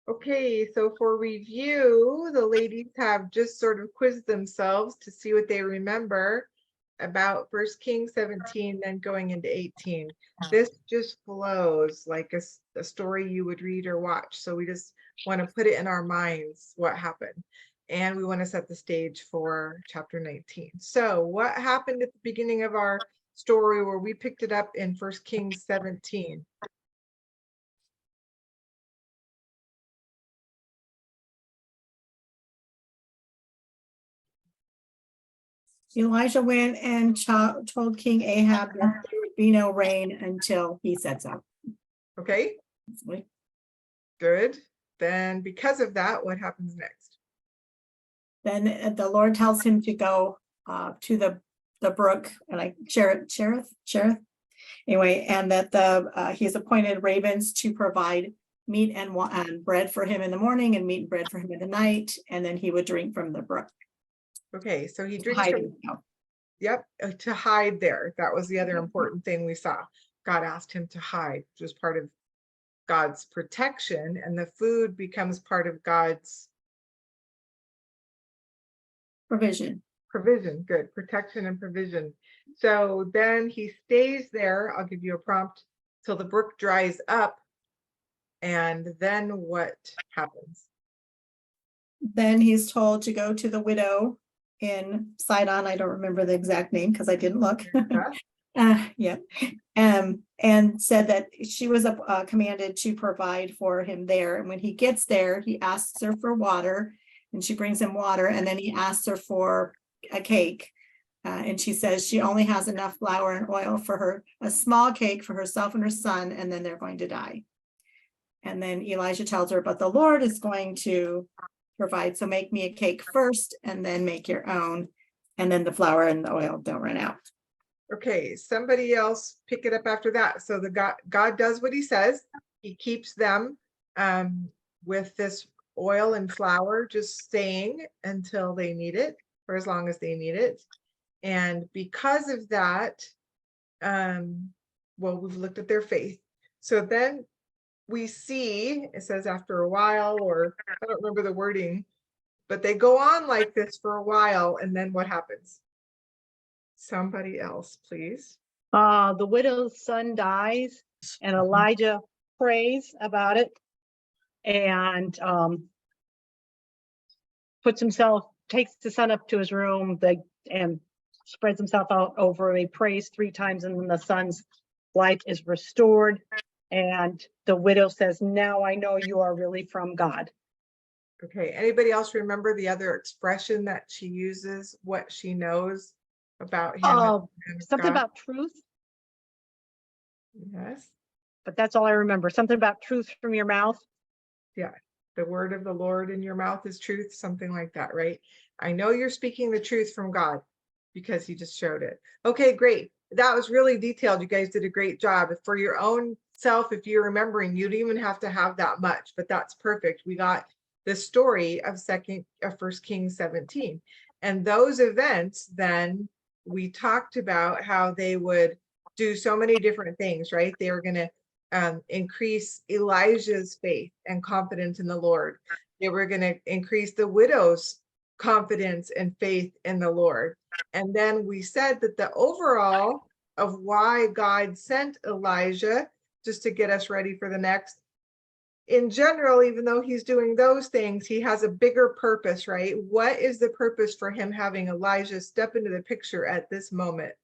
Okay, so for review, the ladies have just sort of quizzed themselves to see what they remember about 1 Kings 17, then going into 18. This just flows like a story you would read or watch. So we just want to put it in our minds what happened. And we want to set the stage for chapter 19. So what happened at the beginning of our story where we picked it up in 1 Kings 17? Elijah went and told King Ahab that there would be no rain until he said so. Okay, good. Then because of that, what happens next? Then the Lord tells him to go to the brook, like Cherith. Anyway, and that he's appointed ravens to provide meat and bread for him in the morning and meat and bread for him in the night, and then he would drink from the brook. Okay, so he drinks from, yep, to hide there. That was the other important thing we saw. God asked him to hide, which was part of God's protection, and the food becomes part of God's Provision. Good, protection and provision. So then he stays there. I'll give you a prompt till the brook dries up. And then what happens? Then he's told to go to the widow in Sidon. I don't remember the exact name because I didn't look. Yeah. And said that she was commanded to provide for him there. And when he gets there, he asks her for water, and she brings him water. And then he asks her for a cake. And she says she only has enough flour and oil for her, a small cake for herself and her son, and then they're going to die. And then Elijah tells her, but the Lord is going to provide. So make me a cake first and then make your own. And then the flour and the oil don't run out. Okay, somebody else pick it up after that. So the God does what he says. He keeps them with this oil and flour just staying until they need it, for as long as they need it. And because of that, well, we've looked at their faith. So then we see, it says after a while, or I don't remember the wording, but they go on like this for a while, and then what happens? Somebody else, please. The widow's son dies, and Elijah prays about it and takes the son up to his room and spreads himself out over him. He prays 3 times, and then the son's life is restored. And the widow says, now I know you are really from God. Okay, anybody else remember the other expression that she uses, what she knows about him? Something about truth. Yes. But that's all I remember. Something about truth from your mouth. Yeah, the word of the Lord in your mouth is truth, something like that, right? I know you're speaking the truth from God because he just showed it. Okay, great. That was really detailed. You guys did a great job. For your own self, if you're remembering, you don't even have to have that much, but that's perfect. We got the story of 1 Kings 17. And those events, then we talked about how they would do so many different things, right? They were going to increase Elijah's faith and confidence in the Lord. They were going to increase the widow's confidence and faith in the Lord. And then we said that the overall of why God sent Elijah, just to get us ready for the next, in general, even though he's doing those things, he has a bigger purpose, right? What is the purpose for him having Elijah step into the picture at this moment?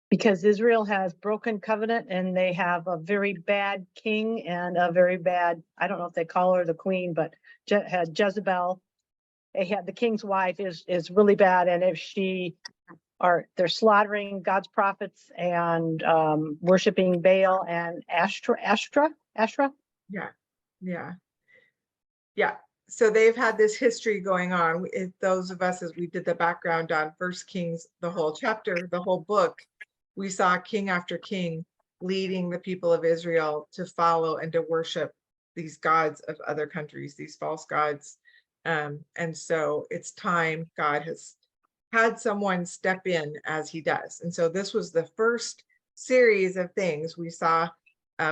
Because Israel has broken covenant, and they have a very bad king and a very bad, I don't know if they call her the queen, but had Jezebel. They had the king's wife is really bad. And if they're slaughtering God's prophets and worshiping Baal and Ashtra. Yeah. So they've had this history going on. Those of us, as we did the background on 1 Kings, the whole chapter, the whole book, we saw king after king leading the people of Israel to follow and to worship these gods of other countries, these false gods. And so it's time. God has had someone step in as he does. And so this was the first series of things we saw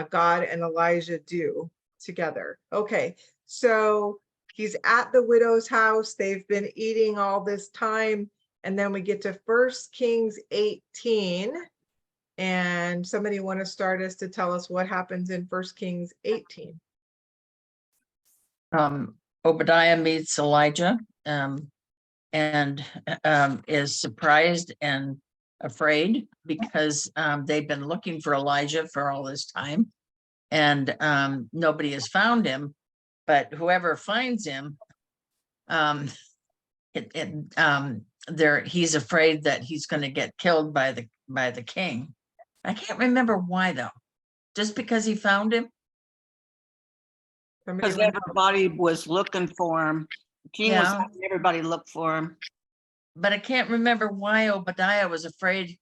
God and Elijah do together. Okay, so he's at the widow's house. They've been eating all this time. And then we get to 1 Kings 18. And somebody want to start us to tell us what happens in 1 Kings 18? Obadiah meets Elijah, and is surprised and afraid because they've been looking for Elijah for all this time, and nobody has found him. But whoever finds him, he's afraid that he's going to get killed by the king. I can't remember why though. Just because he found him? Somebody Because want to- everybody was looking for him. The king was Yeah. having everybody look for him. But I can't remember why Obadiah was afraid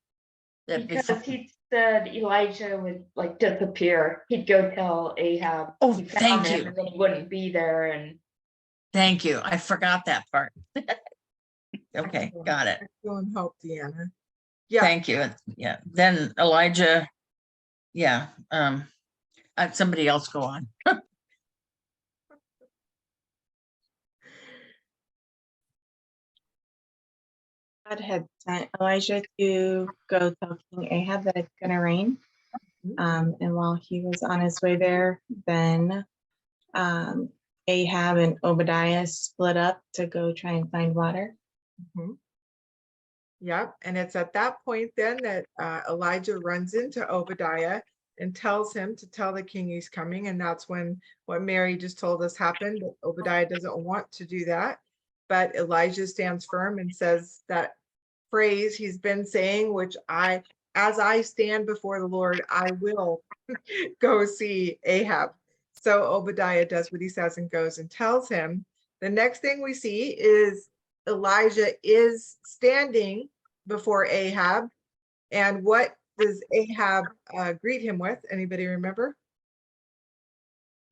that Because before. he said Elijah would like disappear. He'd go tell Ahab. Oh, he thank found him you. And then he wouldn't be there and Thank you. I forgot that part. Okay, got it. Excellent help, Deanna. Yeah, Thank you. Yeah, then Elijah, yeah, somebody else go on. God had sent Elijah to go tell King Ahab that it's gonna rain. And while he was on his way there, then Ahab and Obadiah split up to go try and find water. Mhm. Yep, and it's at that point then that Elijah runs into Obadiah and tells him to tell the king he's coming, and that's when what Mary just told us happened. That Obadiah doesn't want to do that, but Elijah stands firm and says that phrase he's been saying, which as I stand before the Lord, I will go see Ahab. So Obadiah does what he says and goes and tells him. The next thing we see is Elijah is standing before Ahab. And what does Ahab greet him with? Anybody remember?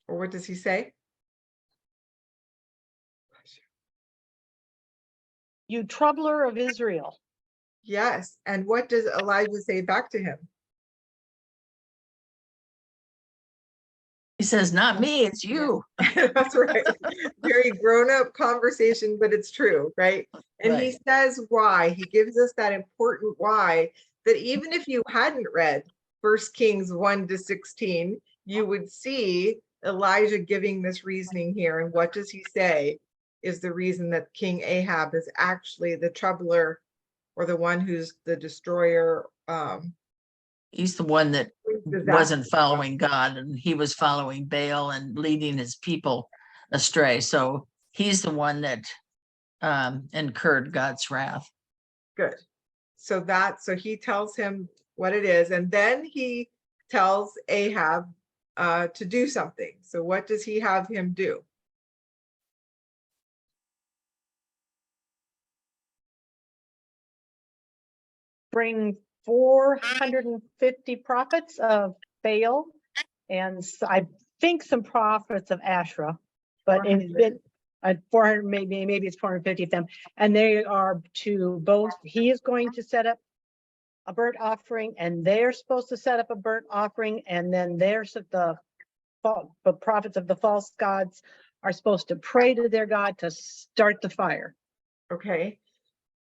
Or what does he say? You troubler of Israel. Yes. And what does Elijah say back to him? He says, not me, it's you. That's right. Very grown-up conversation, but it's true, right? And he Right. says why. He gives us that important why, that even if you hadn't read 1 Kings 1 to 16, you would see Elijah giving this reasoning here. And what does he say is the reason that King Ahab is actually the troubler or the one who's the destroyer. He's the one that Disaster. wasn't following God, and he was following Baal and leading his people astray. So he's the one that incurred God's wrath. Good. So he tells him what it is, and then he tells Ahab to do something. So what does he have him do? Bring 450 prophets of Baal and I think some prophets of Asherah, but in 400. 400, maybe it's 450 of them. And they are to both, he is going to set up a burnt offering and they're supposed to set up a burnt offering. And then there's the prophets of the false gods are supposed to pray to their God to start the fire. Okay.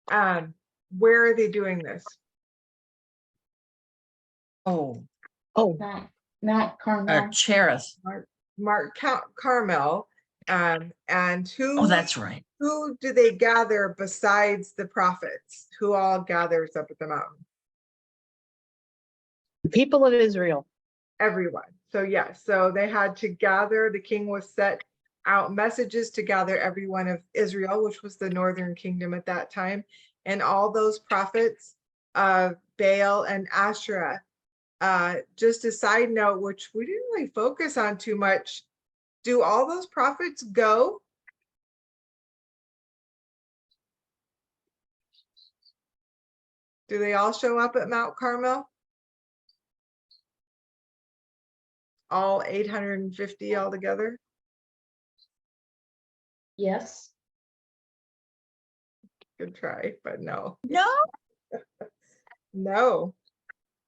Where are they doing this? Oh, Oh, Mount Carmel. Cherith. Carmel. And who? Oh, that's right. Who do they gather besides the prophets? Who all gathers up at the mountain? the people of Israel. Everyone. So yes, so they had to gather. The king was set out messages to gather everyone of Israel, which was the northern kingdom at that time, and all those prophets of Baal and Asherah. Just a side note, which we didn't really focus on too much. Do all those prophets go? Do they all show up at Mount Carmel? All 850 altogether? Yes. Good try, but no. No, No.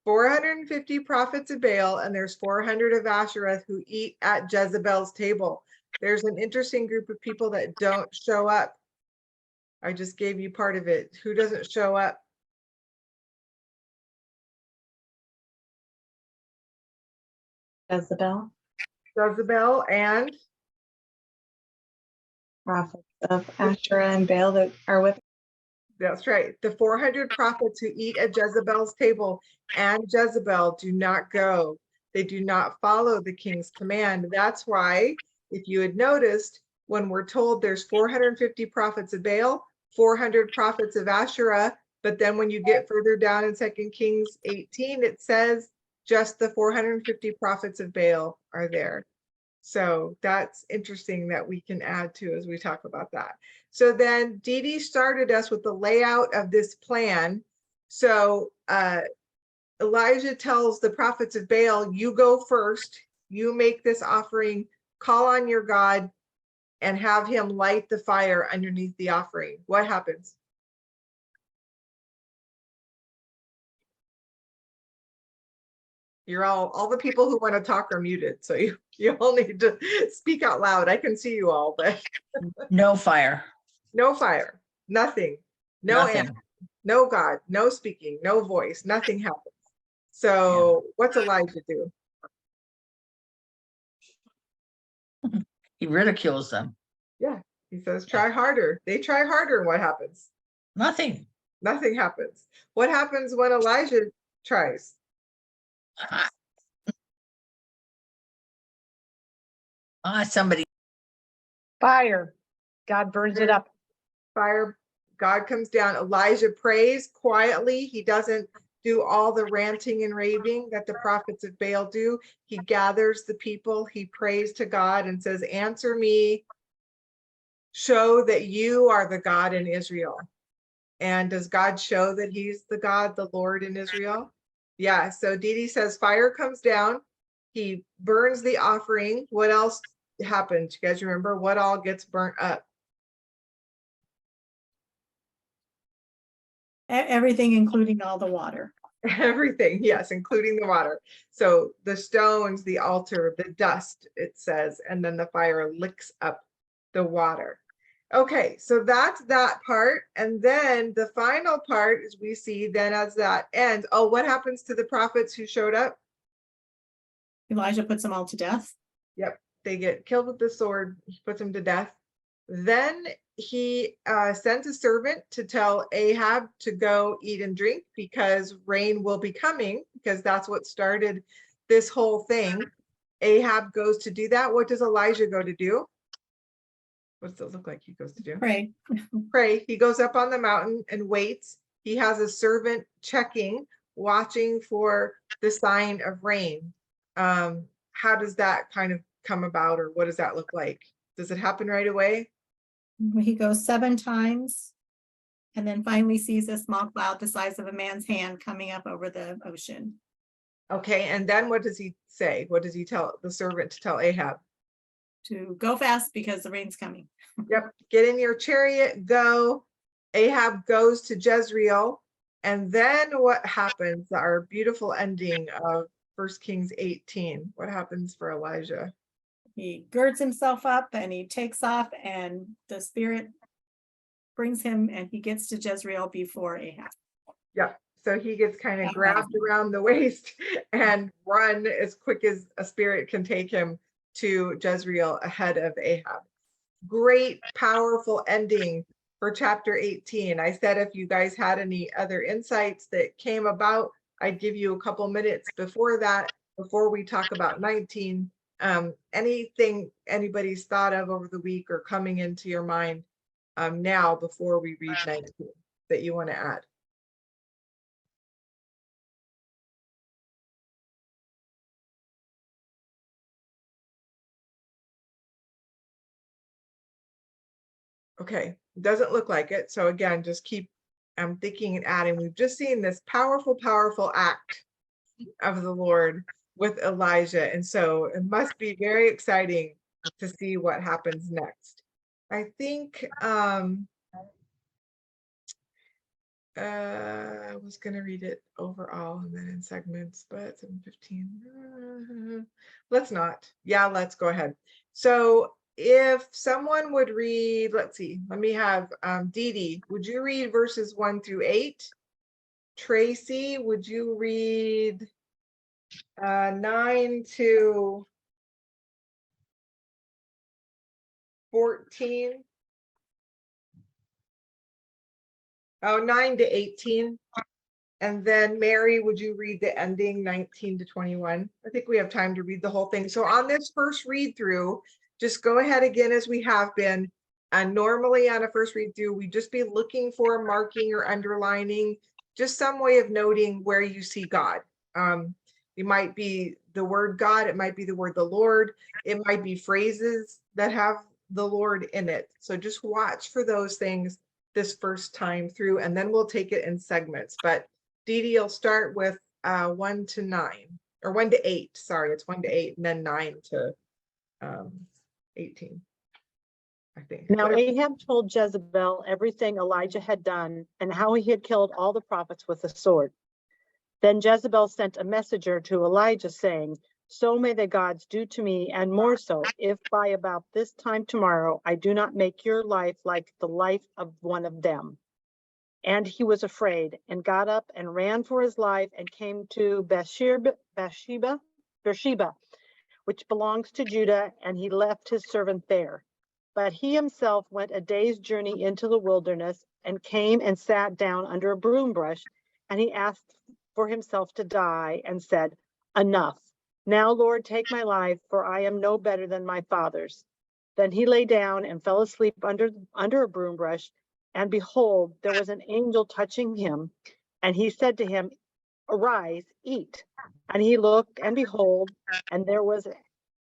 450 prophets of Baal, and there's 400 of Asherah who eat at Jezebel's table. There's an interesting group of people that don't show up. I just gave you part of it. Who doesn't show up? Jezebel, Jezebel and prophets of Asherah and Baal that are with. that's right. The 400 prophets who eat at Jezebel's table and Jezebel do not go. They do not follow the king's command. That's why, if you had noticed, when we're told there's 450 prophets of Baal, 400 prophets of Asherah, but then when you get further down in 2 Kings 18, it says just the 450 prophets of Baal are there. So that's interesting that we can add to as we talk about that. So then Dee Dee started us with the layout of this plan. So Elijah tells the prophets of Baal, you go first, you make this offering, call on your God, and have him light the fire underneath the offering. What happens? You're all the people who want to talk are muted, so you all need to speak out loud. I can see you all, but no fire, no fire, nothing, no nothing. answer, no God, no speaking, no voice, nothing happens. So what's Elijah do? He ridicules them. Yeah, he says, try harder. They try harder, and what happens? Nothing. Nothing happens. What happens when Elijah tries? Somebody, Fire. God burns it up. Fire, God comes down. Elijah prays quietly. He doesn't do all the ranting and raving that the prophets of Baal do. He gathers the people. He prays to God and says, answer me. Show that you are the God in Israel. And does God show that he's the God, the Lord in Israel? Yeah, so Dee Dee says fire comes down. He burns the offering. What else happened? You guys remember what all gets burnt up? Everything, including all the water. Everything, yes, including the water. So the stones, the altar, the dust, it says, and then the fire licks up the water. Okay, so that's that part. And then the final part is we see then as that ends. Oh, what happens to the prophets who showed up? Elijah puts them all to death. Yep, they get killed with the sword. He puts them to death. Then he sent a servant to tell Ahab to go eat and drink because rain will be coming, because that's what started this whole thing. Ahab goes to do that. What does Elijah go to do? What does it look like he goes to do? Pray. Pray. He goes up on the mountain and waits. He has a servant checking, watching for the sign of rain. How does that kind of come about, or what does that look like? Does it happen right away? He goes 7 times and then finally sees a small cloud the size of a man's hand coming up over the ocean. Okay, and then what does he say? What does he tell the servant to tell Ahab? To go fast because the rain's coming. Yep, get in your chariot, go. Ahab goes to Jezreel. And then what happens? Our beautiful ending of 1 Kings 18. What happens for Elijah? He girds himself up and he takes off, and the Spirit brings him and he gets to Jezreel before Ahab. Yep. So he gets kind of That grabbed around the waist and run as quick as a spirit can take him to Jezreel ahead of Ahab. Great, powerful ending for chapter 18. I said if you guys had any other insights that came about, I'd give you a couple minutes before that, before we talk about 19. Anything anybody's thought of over the week or coming into your mind now before we read 19 that you want to add? Okay, doesn't look like it. So again, just keep thinking and adding. We've just seen this powerful, powerful act of the Lord with Elijah. And so it must be very exciting to see what happens next. I think I was gonna read it overall and then in segments, but 7:15. Let's not. Yeah, let's go ahead. So if someone would read, let's see, let me have Dee Dee, would you read verses 1 through 8? Tracy, would you read 9 to 14? Oh, 9 to 18. And then Mary, would you read the ending 19 to 21? I think we have time to read the whole thing. So on this first read through, just go ahead again as we have been. And normally on a first read through, we just be looking for marking or underlining, just some way of noting where you see God. It might be the word God, it might be the word the Lord, it might be phrases that have the Lord in it. So just watch for those things this first time through, and then we'll take it in segments. But Dee Dee will start with 1 to 9, or 1 to 8. Sorry, it's 1 to 8, and then 9 to 18. I think. Now Whatever. Ahab told Jezebel everything Elijah had done and how he had killed all the prophets with a sword. Then Jezebel sent a messenger to Elijah saying, "So may the gods do to me, and more so, if by about this time tomorrow I do not make your life like the life of one of them." And he was afraid and got up and ran for his life and came to Beersheba, which belongs to Judah, and he left his servant there. But he himself went a day's journey into the wilderness and came and sat down under a broom bush, and he asked for himself to die and said, "Enough. Now, Lord, take my life, for I am no better than my father's." Then he lay down and fell asleep under a broom bush, and behold, there was an angel touching him, and he said to him, "Arise, eat." And he looked, and behold, and there was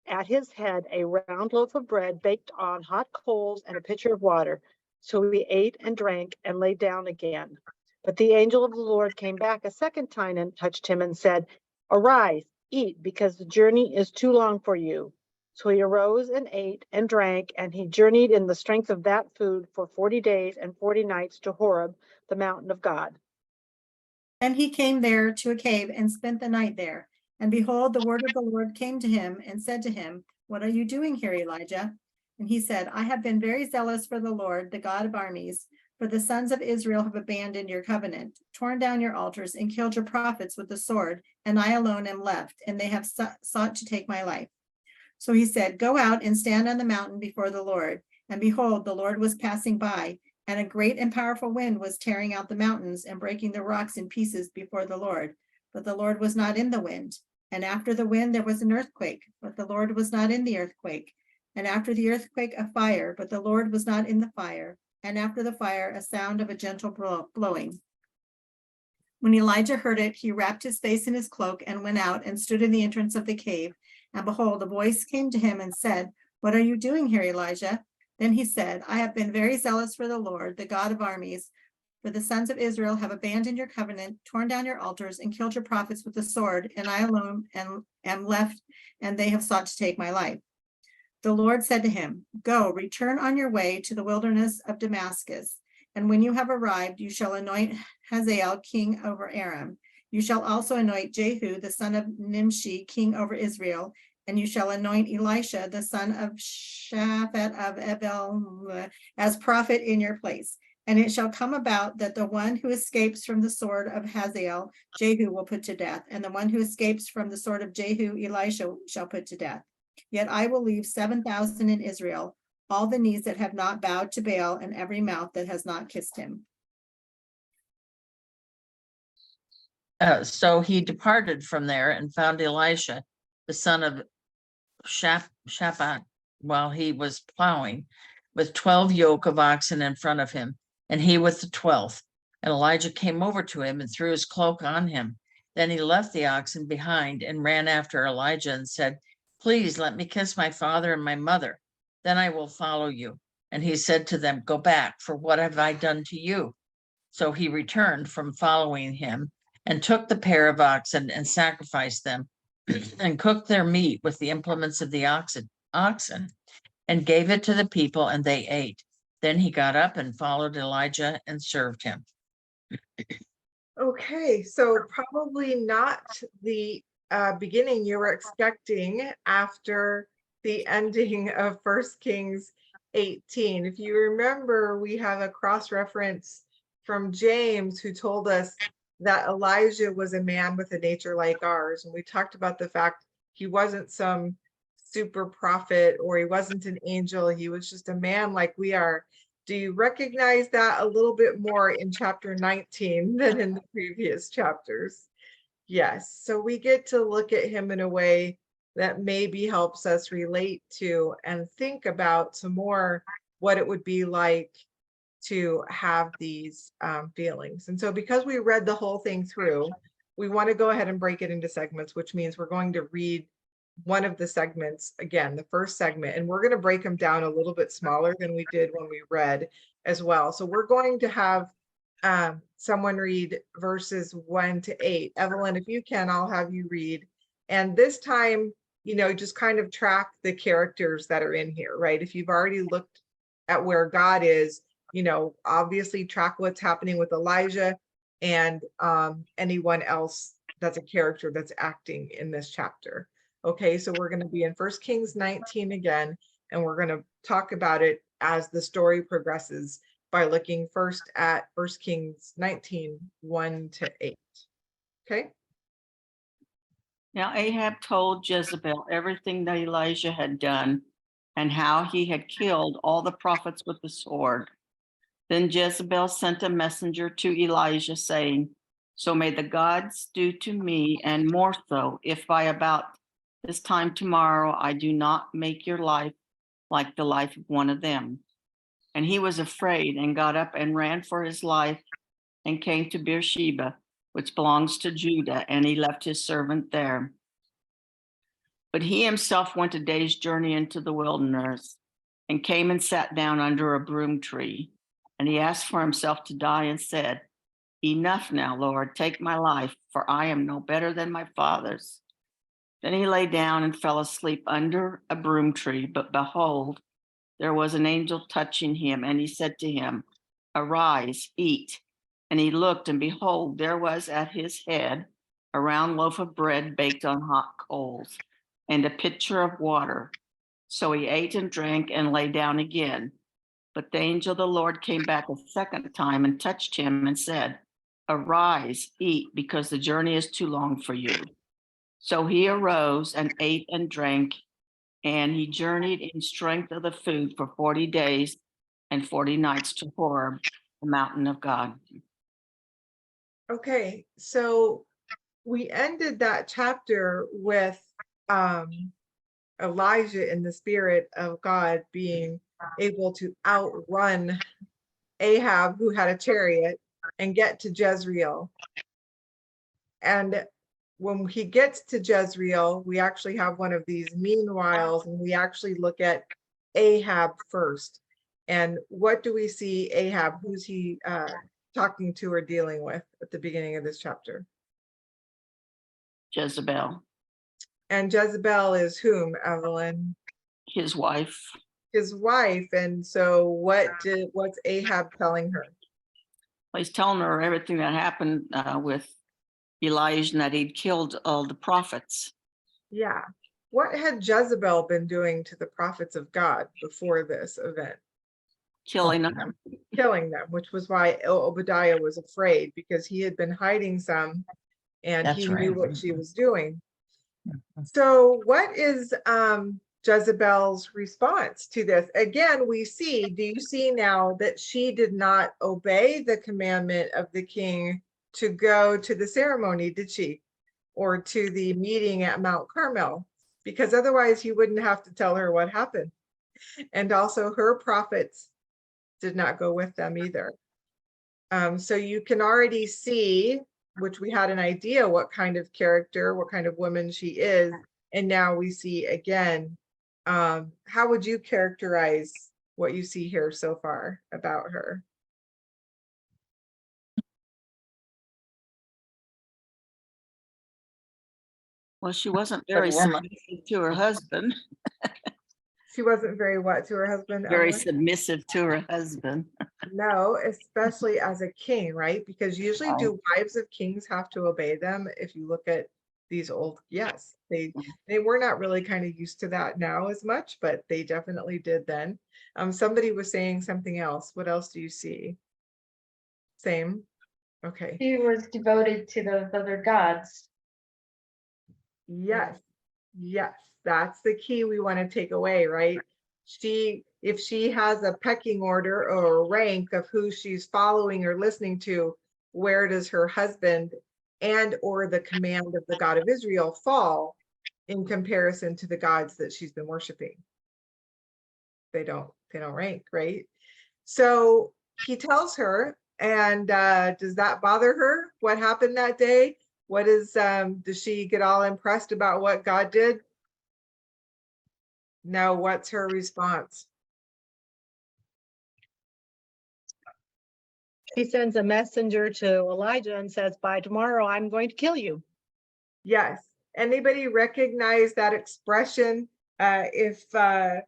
at his head a round loaf of bread baked on hot coals and a pitcher of water. So he ate and drank and lay down again. But the angel of the Lord came back a second time and touched him and said, "Arise, eat, because the journey is too long for you." So he arose and ate and drank, and he journeyed in the strength of that food for 40 days and 40 nights to Horeb, the mountain of God. Then he came there to a cave and spent the night there. And behold, the word of the Lord came to him and said to him, "What are you doing here, Elijah?" And he said, "I have been very zealous for the Lord, the God of armies, for the sons of Israel have abandoned your covenant, torn down your altars, and killed your prophets with the sword, and I alone am left, and they have sought to take my life." So he said, "Go out and stand on the mountain before the Lord." And behold, the Lord was passing by, and a great and powerful wind was tearing out the mountains and breaking the rocks in pieces before the Lord. But the Lord was not in the wind. And after the wind, there was an earthquake, but the Lord was not in the earthquake. And after the earthquake, a fire, but the Lord was not in the fire. And after the fire, a sound of a gentle blowing. When Elijah heard it, he wrapped his face in his cloak and went out and stood in the entrance of the cave. And behold, a voice came to him and said, "What are you doing here, Elijah?" Then he said, "I have been very zealous for the Lord, the God of armies, for the sons of Israel have abandoned your covenant, torn down your altars, and killed your prophets with the sword, and I alone am left, and they have sought to take my life." The Lord said to him, "Go, return on your way to the wilderness of Damascus, and when you have arrived, you shall anoint Hazael king over Aram. You shall also anoint Jehu, the son of Nimshi, king over Israel, and you shall anoint Elisha, the son of Shaphat of Abel, as prophet in your place. And it shall come about that the one who escapes from the sword of Hazael, Jehu will put to death, and the one who escapes from the sword of Jehu, Elisha shall put to death. Yet I will leave 7,000 in Israel, all the knees that have not bowed to Baal, and every mouth that has not kissed him." So he departed from there and found Elisha, the son of Shaphat, while he was plowing, with 12 yoke of oxen in front of him, and he with the 12th. And Elijah came over to him and threw his cloak on him. Then he left the oxen behind and ran after Elijah and said, "Please let me kiss my father and my mother. Then I will follow you." And he said to them, "Go back, for what have I done to you?" So he returned from following him and took the pair of oxen and sacrificed them and cooked their meat with the implements of the oxen and gave it to the people, and they ate. Then he got up and followed Elijah and served him. Okay, so probably not the beginning you were expecting after the ending of First Kings 18. If you remember, we have a cross-reference from James who told us that Elijah was a man with a nature like ours. And we talked about the fact he wasn't some super prophet or he wasn't an angel. He was just a man like we are. Do you recognize that a little bit more in chapter 19 than in the previous chapters? Yes, so we get to look at him in a way that maybe helps us relate to and think about some more what it would be like to have these feelings. And so because we read the whole thing through, we want to go ahead and break it into segments, which means we're going to read one of the segments again, the first segment, and we're going to break them down a little bit smaller than we did when we read as well. So we're going to have someone read verses 1 to 8. Evelyn, if you can, I'll have you read. And this time, just kind of track the characters that are in here, right? If you've already looked at where God is, obviously track what's happening with Elijah and anyone else that's a character that's acting in this chapter. Okay, so we're going to be in 1 Kings 19 again, and we're going to talk about it as the story progresses by looking first at 1 Kings 19, 1 to 8. Okay. Now Ahab told Jezebel everything that Elijah had done and how he had killed all the prophets with the sword. Then Jezebel sent a messenger to Elijah saying, "So may the gods do to me and more so if by about this time tomorrow I do not make your life like the life of one of them." And he was afraid and got up and ran for his life and came to Beersheba, which belongs to Judah, and he left his servant there. But he himself went a day's journey into the wilderness and came and sat down under a broom tree. And he asked for himself to die and said, "Enough now, Lord, take my life, for I am no better than my fathers." Then he lay down and fell asleep under a broom tree. But behold, there was an angel touching him, and he said to him, "Arise, eat." And he looked, and behold, there was at his head a round loaf of bread baked on hot coals, and a pitcher of water. So he ate and drank and lay down again. But the angel of the Lord came back a second time and touched him and said, "Arise, eat, because the journey is too long for you." So he arose and ate and drank, and he journeyed in strength of the food for 40 days and 40 nights to Horeb, the mountain of God. Okay, so we ended that chapter with Elijah in the spirit of God being able to outrun Ahab, who had a chariot, and get to Jezreel. And when he gets to Jezreel, we actually have one of these meanwhiles, and we actually look at Ahab first. And what do we see Ahab? Who's he talking to or dealing with at the beginning of this chapter? Jezebel, And Jezebel is whom, Evelyn? his wife. His wife. And so what's Ahab telling her? Well, he's telling her everything that happened with Elijah and that he'd killed all the prophets. Yeah. What had Jezebel been doing to the prophets of God before this event? Killing them. Killing them, which was why Obadiah was afraid, because he had been hiding some and That's he knew right. what she was doing. So what is Jezebel's response to this? Again, do you see now that she did not obey the commandment of the king to go to the ceremony, did she? Or to the meeting at Mount Carmel? Because otherwise he wouldn't have to tell her what happened. And also her prophets did not go with them either. So you can already see, which we had an idea what kind of character, what kind of woman she is. And now we see again, how would you characterize what you see here so far about her? Well, she wasn't very woman. submissive to her husband. She wasn't very what to her husband? very Emily? submissive to her husband. No, especially as a king, right? Because usually Right. do wives of kings have to obey them? If you look at these old, yes, they were not really kind of used to that now as much, but they definitely did then. Somebody was saying something else. What else do you see? Same. Okay. She was devoted to those other gods. Yes. Yes, that's the key we want to take away, right? If she has a pecking order or a rank of who she's following or listening to, where does her husband and or the command of the God of Israel fall in comparison to the gods that she's been worshiping? They don't rank, right? So he tells her, and does that bother her? What happened that day? What is does she get all impressed about what God did? No, what's her response? He sends a messenger to Elijah and says, by tomorrow, I'm going to kill you. Yes. Anybody recognize that expression? Oh,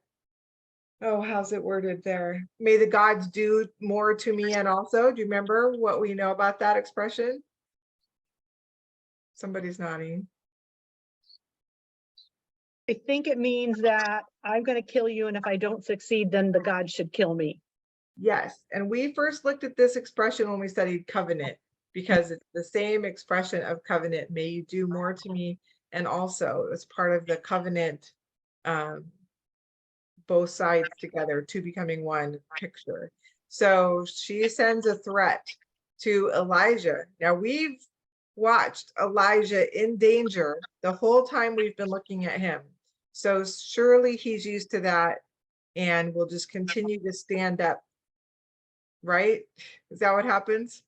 how's it worded there? May the gods do more to me and also, do you remember what we know about that expression? Somebody's nodding. I think it means that I'm going to kill you, and if I don't succeed, then the God should kill me. Yes, and we first looked at this expression when we studied covenant, because it's the same expression of covenant. May you do more to me, and also it's part of the covenant, both sides together, two becoming one picture. So she sends a threat to Elijah. Now we've watched Elijah in danger the whole time we've been looking at him. So surely he's used to that and will just continue to stand up. Right? Is that what happens?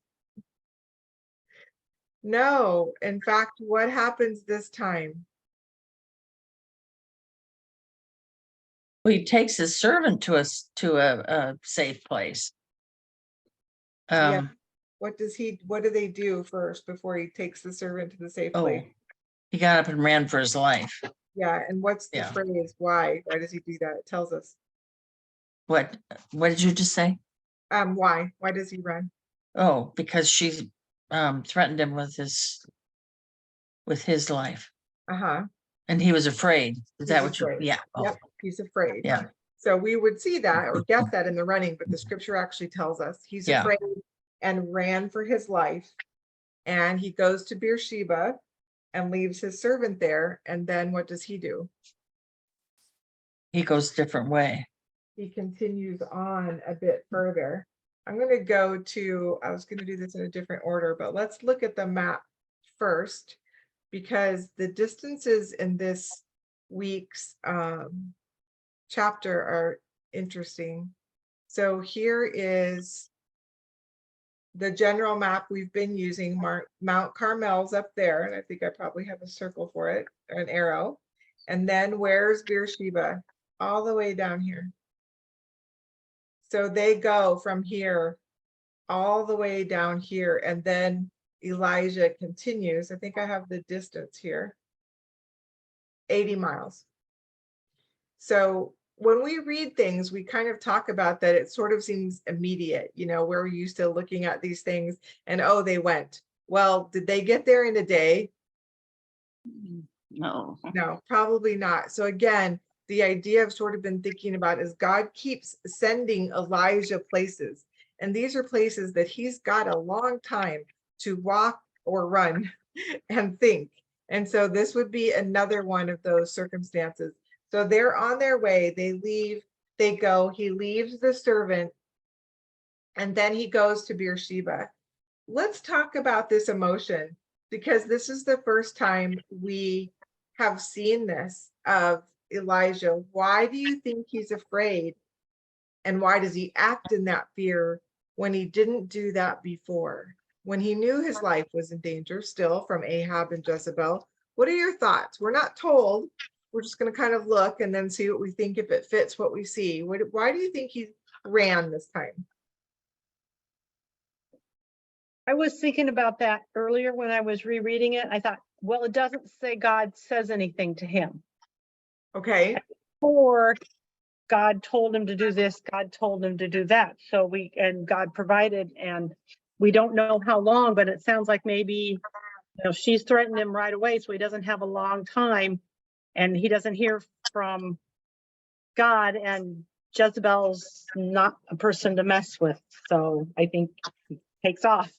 No. In fact, what happens this time? Well, he takes his servant to a safe place. Yeah. What do they do first before he takes the servant to the safe Oh, place? he got up and ran for his life. Yeah, and what's the Yeah. phrase? Why? Why does he do that? It tells us. What did you just say? Why? Why does he run? Oh, because she threatened him with his life, Uh-huh. and he was afraid. Is that He's what you? afraid. Yeah. Oh, Yep, he's afraid. yeah. So we would see that or guess that in the running, but the scripture actually tells us he's Yeah. afraid and ran for his life. And he goes to Beersheba and leaves his servant there. And then what does he do? He goes a different way. He continues on a bit further. I'm going to go to, I was going to do this in a different order, but let's look at the map first, because the distances in this week's chapter are interesting. So here is the general map we've been using. Mount Carmel's up there, and I think I probably have a circle for it, an arrow. And then where's Beersheba? All the way down here. So they go from here all the way down here, and then Elijah continues. I think I have the distance here. 80 miles. So when we read things, we kind of talk about that it sort of seems immediate, you know, where we're used to looking at these things and, oh, they went. Well, did they get there in a day? No. No, probably not. So again, the idea I've sort of been thinking about is God keeps sending Elijah places. And these are places that he's got a long time to walk or run and think. And so this would be another one of those circumstances. So they're on their way, they leave, they go, he leaves the servant, and then he goes to Beersheba. Let's talk about this emotion, because this is the first time we have seen this of Elijah. Why do you think he's afraid? And why does he act in that fear when he didn't do that before? When he knew his life was in danger still from Ahab and Jezebel? What are your thoughts? We're not told. We're just going to kind of look and then see what we think, if it fits what we see. Why do you think he ran this time? I was thinking about that earlier when I was rereading it. I thought, well, it doesn't say God says anything to him. Okay. Or God told him to do this, God told him to do that. So and God provided, and we don't know how long, but it sounds like maybe, she's threatened him right away, so he doesn't have a long time, and he doesn't hear from God, and Jezebel's not a person to mess with. So I think he takes off.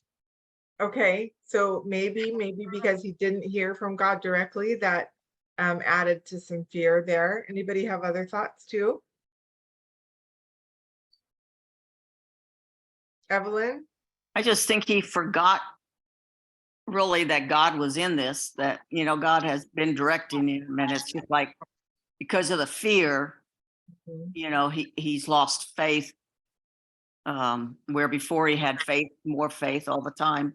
Okay, so maybe because he didn't hear from God directly, that added to some fear there. Anybody have other thoughts too? Evelyn? I just think he forgot really that God was in this, that, God has been directing him, and it's just like, because of the fear, he's lost faith. Where before he had faith, more faith all the time,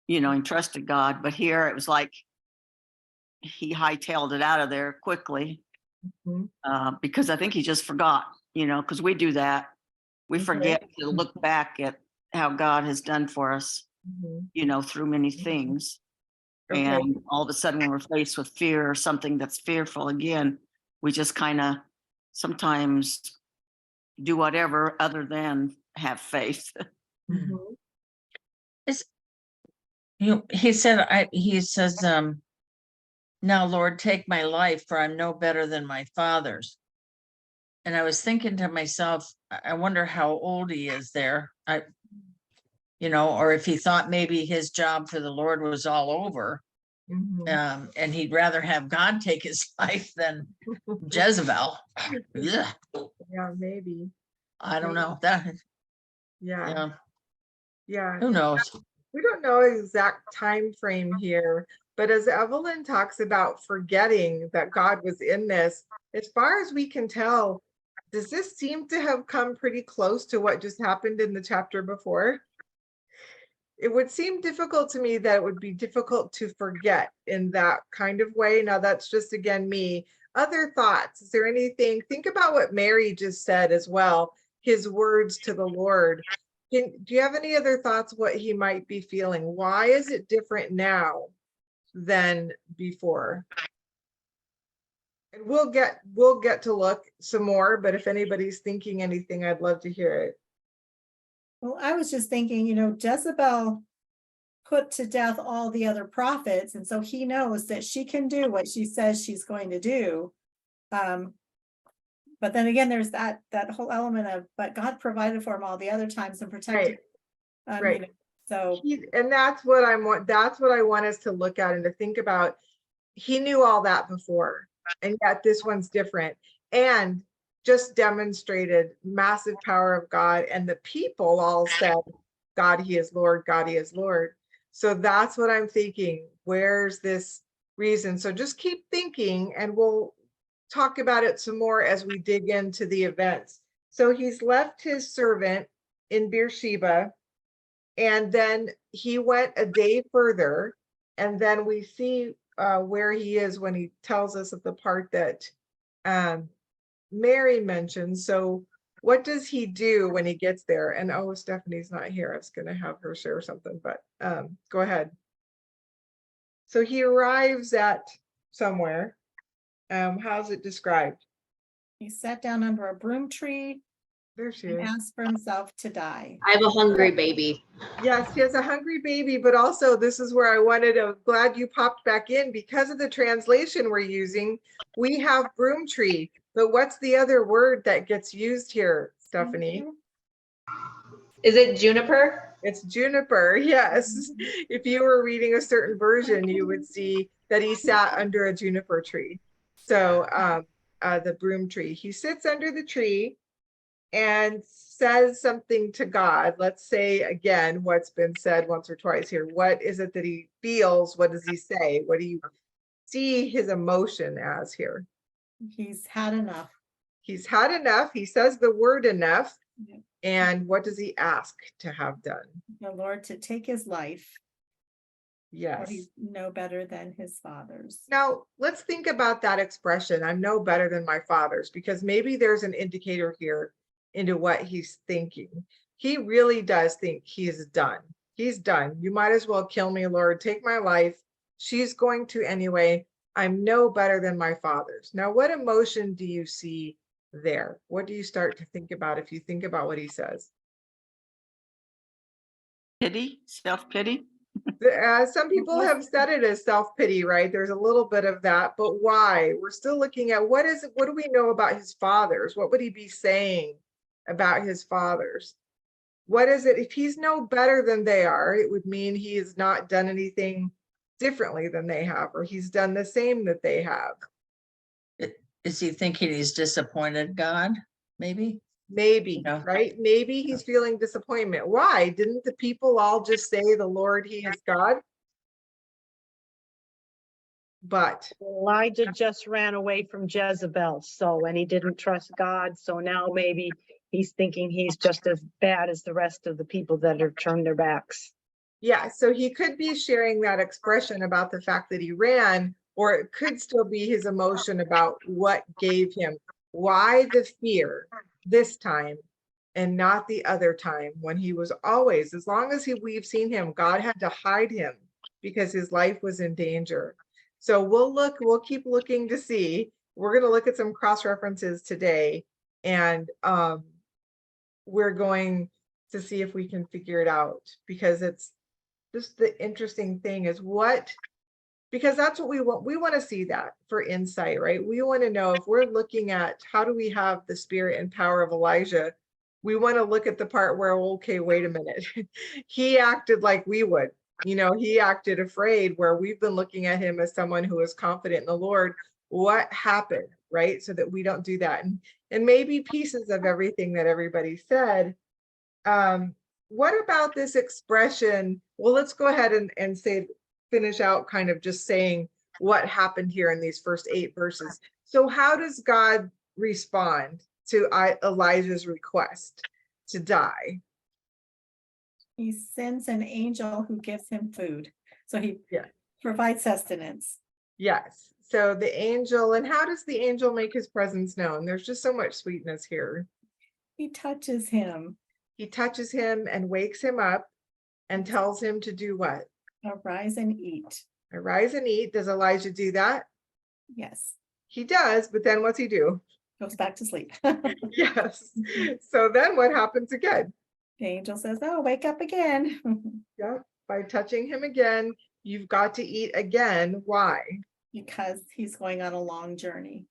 he trusted God, but here it was like he hightailed it out of there quickly, Mhm. because I think he just forgot, because we do that. We Okay. forget to look back at how God has done for us, Mhm. through many things. Okay. And all of a sudden, when we're faced with fear or something that's fearful again, we just kind of sometimes do whatever other than have faith. Mhm. He says, now Lord, take my life, for I'm no better than my father's. And I was thinking to myself, I wonder how old he is there. Or if he thought maybe his job for the Lord was all over. Mhm. And he'd rather have God take his life than Jezebel. Yeah, Yeah, maybe. I don't know that. Yeah, yeah. Who knows? We don't know exact time frame here, but as Evelyn talks about forgetting that God was in this, as far as we can tell, does this seem to have come pretty close to what just happened in the chapter before? It would seem difficult to me that it would be difficult to forget in that kind of way. Now, that's just again me. Other thoughts? Is there anything? Think about what Mary just said as well, his words to the Lord. Do you have any other thoughts what he might be feeling? Why is it different now than before? And we'll get to look some more, but if anybody's thinking anything, I'd love to hear it. Well, I was just thinking, Jezebel put to death all the other prophets, and so he knows that she can do what she says she's going to do. But then again, there's that whole element of, but God provided for him all the other times and protected. Right. So And that's what I want us to look at and to think about. He knew all that before, and yet this one's different, and just demonstrated massive power of God, and the people all said, God, he is Lord, God, he is Lord. So that's what I'm thinking. Where's this reason? So just keep thinking, and we'll talk about it some more as we dig into the events. So he's left his servant in Beersheba, and then he went a day further, and then we see where he is when he tells us of the part that Mary mentioned. So what does he do when he gets there? And oh, Stephanie's not here. I was going to have her share something, but go ahead. So he arrives at somewhere. How's it described? he sat down under a broom tree There she and is. asked for himself to die. I have a hungry baby. Yes, he has a hungry baby, but also this is where I wanted to, glad you popped back in because of the translation we're using. We have broom tree, but what's the other word that gets used here, Stephanie? Is it juniper? It's juniper, yes. If you were reading a certain version, you would see that he sat under a juniper tree. So the broom tree, he sits under the tree and says something to God. Let's say again what's been said once or twice here. What is it that he feels? What does he say? What do you see his emotion as here? He's had enough. He's had enough. He says the word enough. Yeah. And what does he ask to have done? The Lord to take his life. Yes. For he's no better than his father's. Now, let's think about that expression. I'm no better than my father's, because maybe there's an indicator here into what he's thinking. He really does think he's done. He's done. You might as well kill me, Lord. Take my life. She's going to anyway. I'm no better than my father's. Now, what emotion do you see there? What do you start to think about if you think about what he says? Pity, self-pity. Some people have said it as self-pity, right? There's a little bit of that, but why? We're still looking at what do we know about his fathers? What would he be saying about his fathers? What is it? If he's no better than they are, it would mean he has not done anything differently than they have, or he's done the same that they have. Is he thinking he's disappointed God? Maybe? Maybe, No. right? Maybe he's feeling disappointment. Why? Didn't the people all just say the Lord, he is God? But Elijah just ran away from Jezebel, so, and he didn't trust God, so now maybe he's thinking he's just as bad as the rest of the people that have turned their backs. yeah, so he could be sharing that expression about the fact that he ran, or it could still be his emotion about what gave him, why the fear this time and not the other time when he was always, as long as we've seen him, God had to hide him because his life was in danger. So we'll keep looking to see. We're going to look at some cross references today, and we're going to see if we can figure it out, because it's just the interesting thing is because that's what we want. We want to see that for insight, right? We want to know if we're looking at how do we have the spirit and power of Elijah, we want to look at the part where, okay, wait a minute. He acted like we would, he acted afraid, where we've been looking at him as someone who is confident in the Lord. What happened, right? So that we don't do that. And maybe pieces of everything that everybody said. What about this expression? Well, let's go ahead and finish out kind of just saying what happened here in these first 8 verses. So how does God respond to Elijah's request to die? He sends an angel who gives him food. So he Yeah. provides sustenance. Yes. So the angel, and how does the angel make his presence known? There's just so much sweetness here. He touches him. He touches him and wakes him up and tells him to do what? Arise and eat. Arise and eat. Does Elijah do that? Yes. He does, but then what's he do? Goes back to sleep. Yes. So then what happens again? The angel says, oh, wake up again. Yeah, by touching him again, you've got to eat again. Why? Because he's going on a long journey.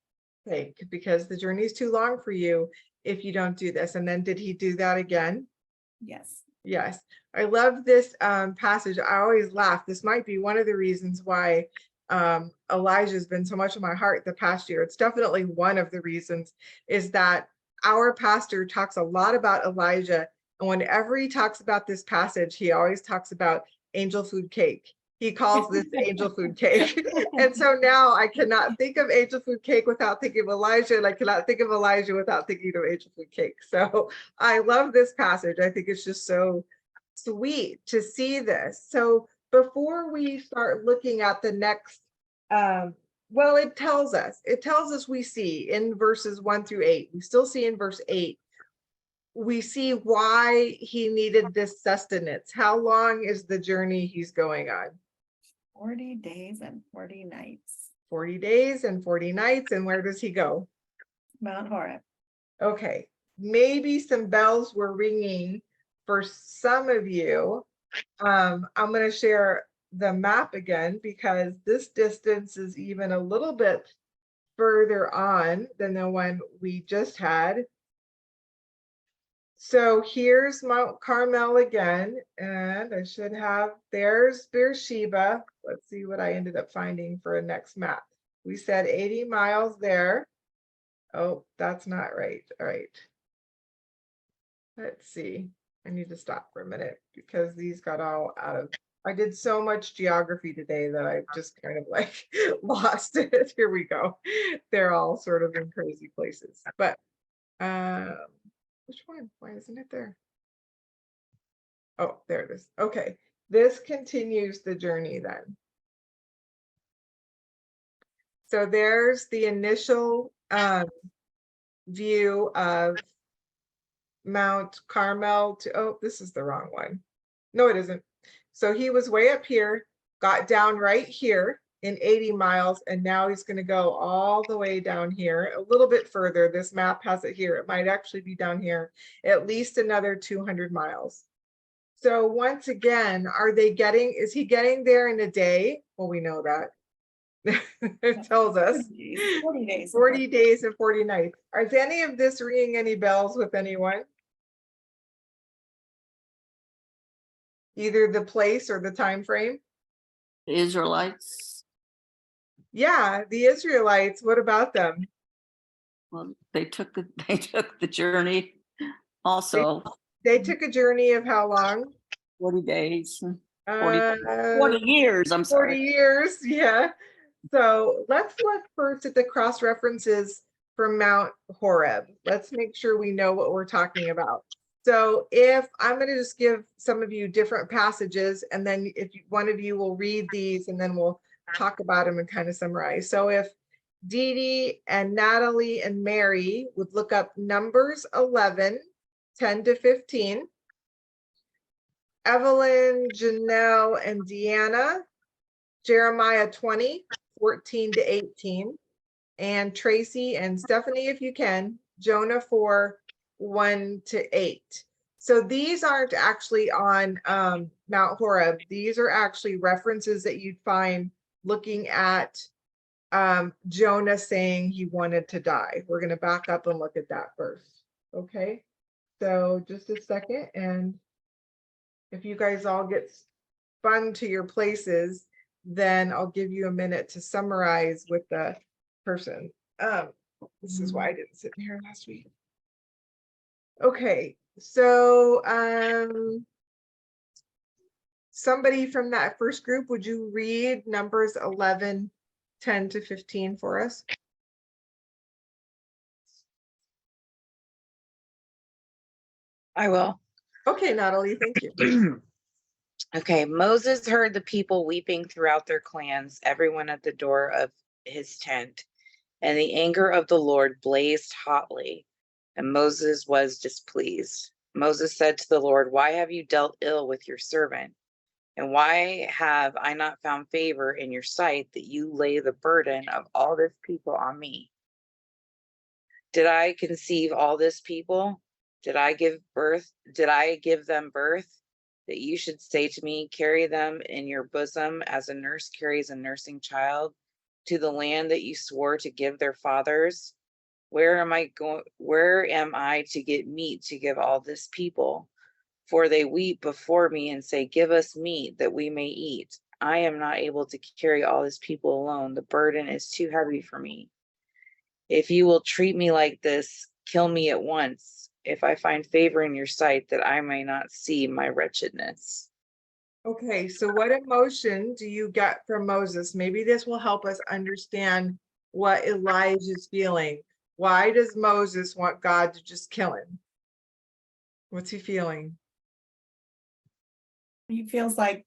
Okay, because the journey is too long for you if you don't do this. And then did he do that again? Yes. Yes. I love this passage. I always laugh. This might be one of the reasons why Elijah has been so much in my heart the past year. It's definitely one of the reasons, is that our pastor talks a lot about Elijah. And whenever he talks about this passage, he always talks about angel food cake. He calls this angel food cake. And so now I cannot think of angel food cake without thinking of Elijah, and I cannot think of Elijah without thinking of angel food cake. So I love this passage. I think it's just so sweet to see this. So before we start looking at the next, well, it tells us we see in verses 1 through 8, we still see in verse 8, we see why he needed this sustenance. How long is the journey he's going on? 40 days and 40 nights. 40 days and 40 nights. And where does he go? Mount Horeb. Okay, maybe some bells were ringing for some of you. I'm going to share the map again, because this distance is even a little bit further on than the one we just had. So here's Mount Carmel again, and I should have, there's Beersheba. Let's see what I ended up finding for a next map. We said 80 miles there. Oh, that's not right. All right. Let's see. I need to stop for a minute because these got all out of, I did so much geography today that I just kind of like lost it. Here we go. They're all sort of in crazy places, but which one? Why isn't it there? Oh, there it is. Okay. This continues the journey then. So there's the initial view of Mount Carmel to, oh, this is the wrong one. No, it isn't. So he was way up here, got down right here, in 80 miles, and now he's gonna go all the way down here, a little bit further. This map has it here. It might actually be down here, at least another 200 miles. So once again, is he getting there in a day? Well, we know that. It tells us 40 days. 40 days and 40 nights. Is any of this ringing any bells with anyone? Either the place or the time frame? The Israelites, Yeah, the Israelites, what about them? well, they took the journey also, They took a journey of how long? 40 days, 40 40 years, I'm 40 sorry. years, yeah. So let's look first at the cross references for Mount Horeb. Let's make sure we know what we're talking about. So if I'm going to just give some of you different passages, and then if one of you will read these, and then we'll talk about them and kind of summarize. So if Dee Dee and Natalie and Mary would look up Numbers 11, 10 to 15. Evelyn, Janelle, and Deanna, Jeremiah 20, 14 to 18. And Tracy and Stephanie, if you can, Jonah 4, 1 to 8. So these aren't actually on Mount Horeb. These are actually references that you'd find looking at Jonah saying he wanted to die. We're going to back up and look at that first. Okay, so just a second. And if you guys all get spun to your places, then I'll give you a minute to summarize with the person. This is why I didn't sit here last week. Okay, so somebody from that first group, would you read Numbers 11, 10 to 15 for us? I will. Okay, Natalie, thank you. Okay, Moses heard the people weeping throughout their clans, everyone at the door of his tent, and the anger of the Lord blazed hotly, and Moses was displeased. Moses said to the Lord, "Why have you dealt ill with your servant? And why have I not found favor in your sight that you lay the burden of all this people on me? Did I conceive all this people? Did I give them birth? That you should say to me, carry them in your bosom as a nurse carries a nursing child to the land that you swore to give their fathers? Where am I to get meat to give all this people? For they weep before me and say, give us meat that we may eat. I am not able to carry all this people alone. The burden is too heavy for me. If you will treat me like this, kill me at once, if I find favor in your sight, that I may not see my wretchedness." Okay, so what emotion do you get from Moses? Maybe this will help us understand what Elijah is feeling. Why does Moses want God to just kill him? What's he feeling? He feels like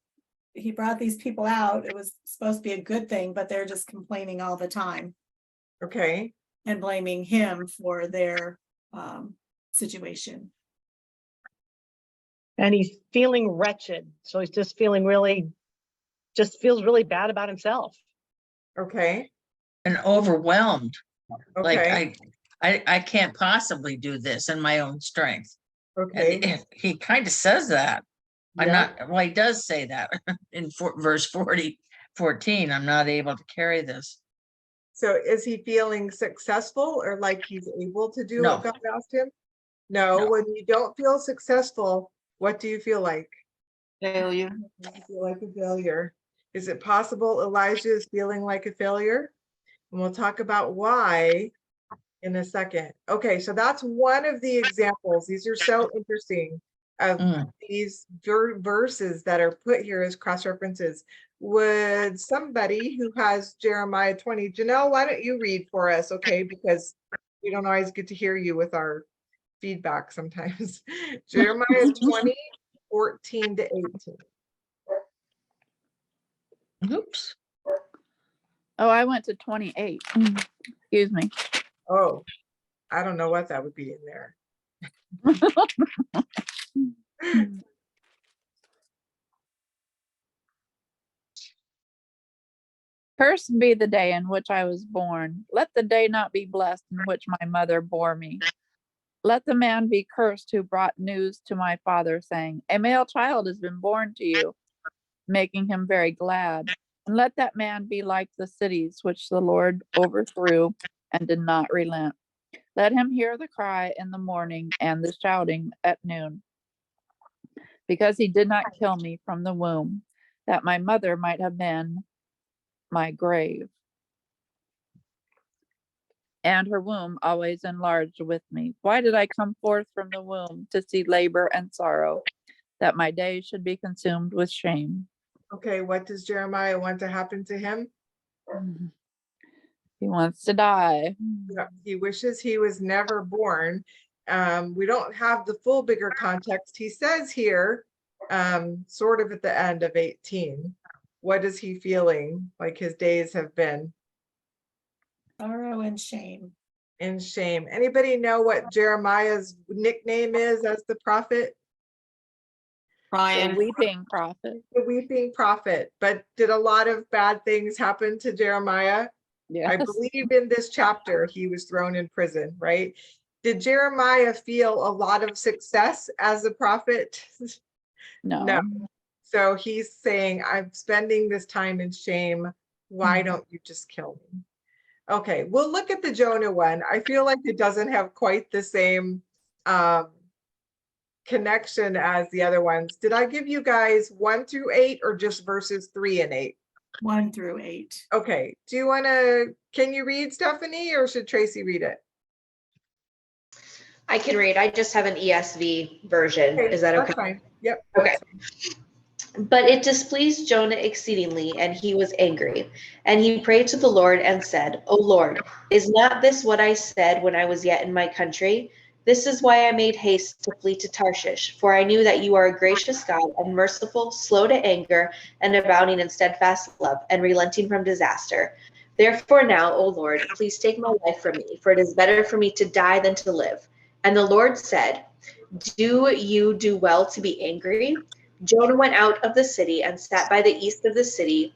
he brought these people out. It was supposed to be a good thing, but they're just complaining all the time Okay, and blaming him for their situation. And he's feeling wretched. So he's just feeling feels really bad about himself. okay, And overwhelmed, like okay, I can't possibly do this in my own strength. okay. And he kind of says that. I'm Yeah. not, well, he does say that in verse 14, I'm not able to carry this. So is he feeling successful or like he's able to do No. what God asked him? No, No. when you don't feel successful, what do you feel like? Failure. You feel like a failure. Is it possible Elijah is feeling like a failure? And we'll talk about why in a second. Okay, so that's one of the examples. These are so interesting of these verses that are put here as cross references. Would somebody who has Jeremiah 20, Janelle, why don't you read for us? Okay, because we don't always get to hear you with our feedback sometimes. Jeremiah 20, 14 to 18. Oops. Oh, I went to 28. Excuse me. Oh, I don't know what that would be in there. Cursed be the day in which I was born. Let the day not be blessed in which my mother bore me. Let the man be cursed who brought news to my father, saying, a male child has been born to you, making him very glad. And let that man be like the cities which the Lord overthrew and did not relent. Let him hear the cry in the morning and the shouting at noon, because he did not kill me from the womb, that my mother might have been my grave, and her womb always enlarged with me. Why did I come forth from the womb to see labor and sorrow, that my days should be consumed with shame? Okay, what does Jeremiah want to happen to him? He wants to die. Yeah, he wishes he was never born. We don't have the full bigger context. He says here, sort of at the end of 18, what is he feeling like his days have been? Sorrow and shame. In shame. Anybody know what Jeremiah's nickname is as the prophet? The Brian, weeping prophet. The weeping prophet. But did a lot of bad things happen to Jeremiah? I Yes. believe in this chapter, he was thrown in prison, right? Did Jeremiah feel a lot of success as a prophet? No. So he's saying, I'm spending this time in shame. Why Mhm. don't you just kill me? Okay, we'll look at the Jonah one. I feel like it doesn't have quite the same connection as the other ones. Did I give you guys 1 through 8 or just verses 3 and 8? 1 through 8. Okay, do you want to, can you read, Stephanie, or should Tracy read it? I can read. I just have an ESV version. Okay, Is that that's okay? fine. Yep. Okay. that's fine. But it displeased Jonah exceedingly, and he was angry. And he prayed to the Lord and said, O Lord, is not this what I said when I was yet in my country? This is why I made haste to flee to Tarshish, for I knew that you are a gracious God and merciful, slow to anger, and abounding in steadfast love, and relenting from disaster. Therefore now, O Lord, please take my life from me, for it is better for me to die than to live. And the Lord said, do you do well to be angry? Jonah went out of the city and sat by the east of the city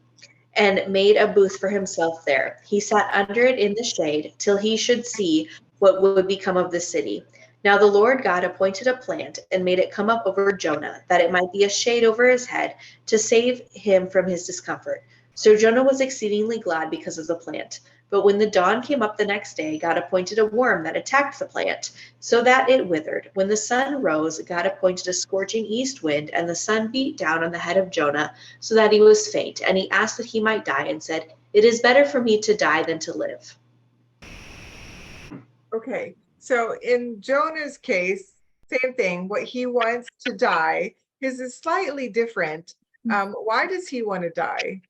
and made a booth for himself there. He sat under it in the shade till he should see what would become of the city. Now the Lord God appointed a plant and made it come up over Jonah, that it might be a shade over his head to save him from his discomfort. So Jonah was exceedingly glad because of the plant. But when the dawn came up the next day, God appointed a worm that attacked the plant, so that it withered. When the sun rose, God appointed a scorching east wind, and the sun beat down on the head of Jonah, so that he was faint. And he asked that he might die, and said, it is better for me to die than to live. Okay, so in Jonah's case, same thing, what he wants to die. His is slightly different. Why does he want to die?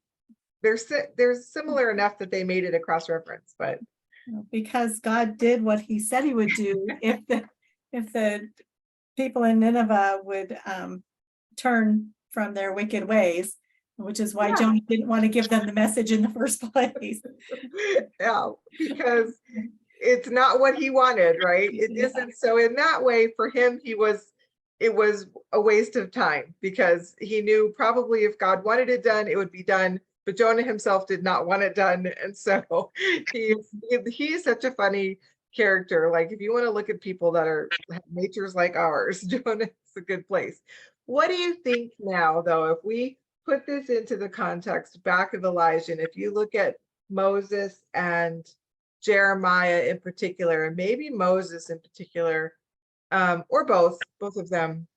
They're similar enough that they made it a cross reference, but Because God did what he said he would do if the people in Nineveh would turn from their wicked ways, which is why Yeah. Jonah didn't want to give them the message in the first place. yeah, because it's not what he wanted, right? It Yeah. isn't. So in that way, for him, it was a waste of time because he knew probably if God wanted it done, it would be done. But Jonah himself did not want it done. And so he is such a funny character. Like if you want to look at people that are natures like ours, Jonah is a good place. What do you think now, though, if we put this into the context back of Elijah, and if you look at Moses and Jeremiah in particular, and maybe Moses in particular, or both of them,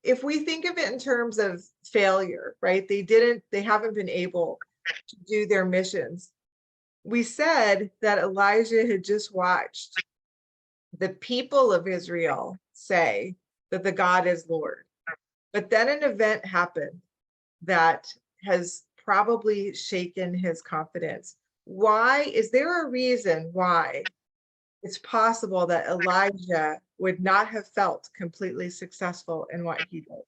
if we think of it in terms of failure, right? They haven't been able to do their missions. We said that Elijah had just watched the people of Israel say that the God is Lord. But then an event happened that has probably shaken his confidence. Why? Is there a reason why it's possible that Elijah would not have felt completely successful in what he did?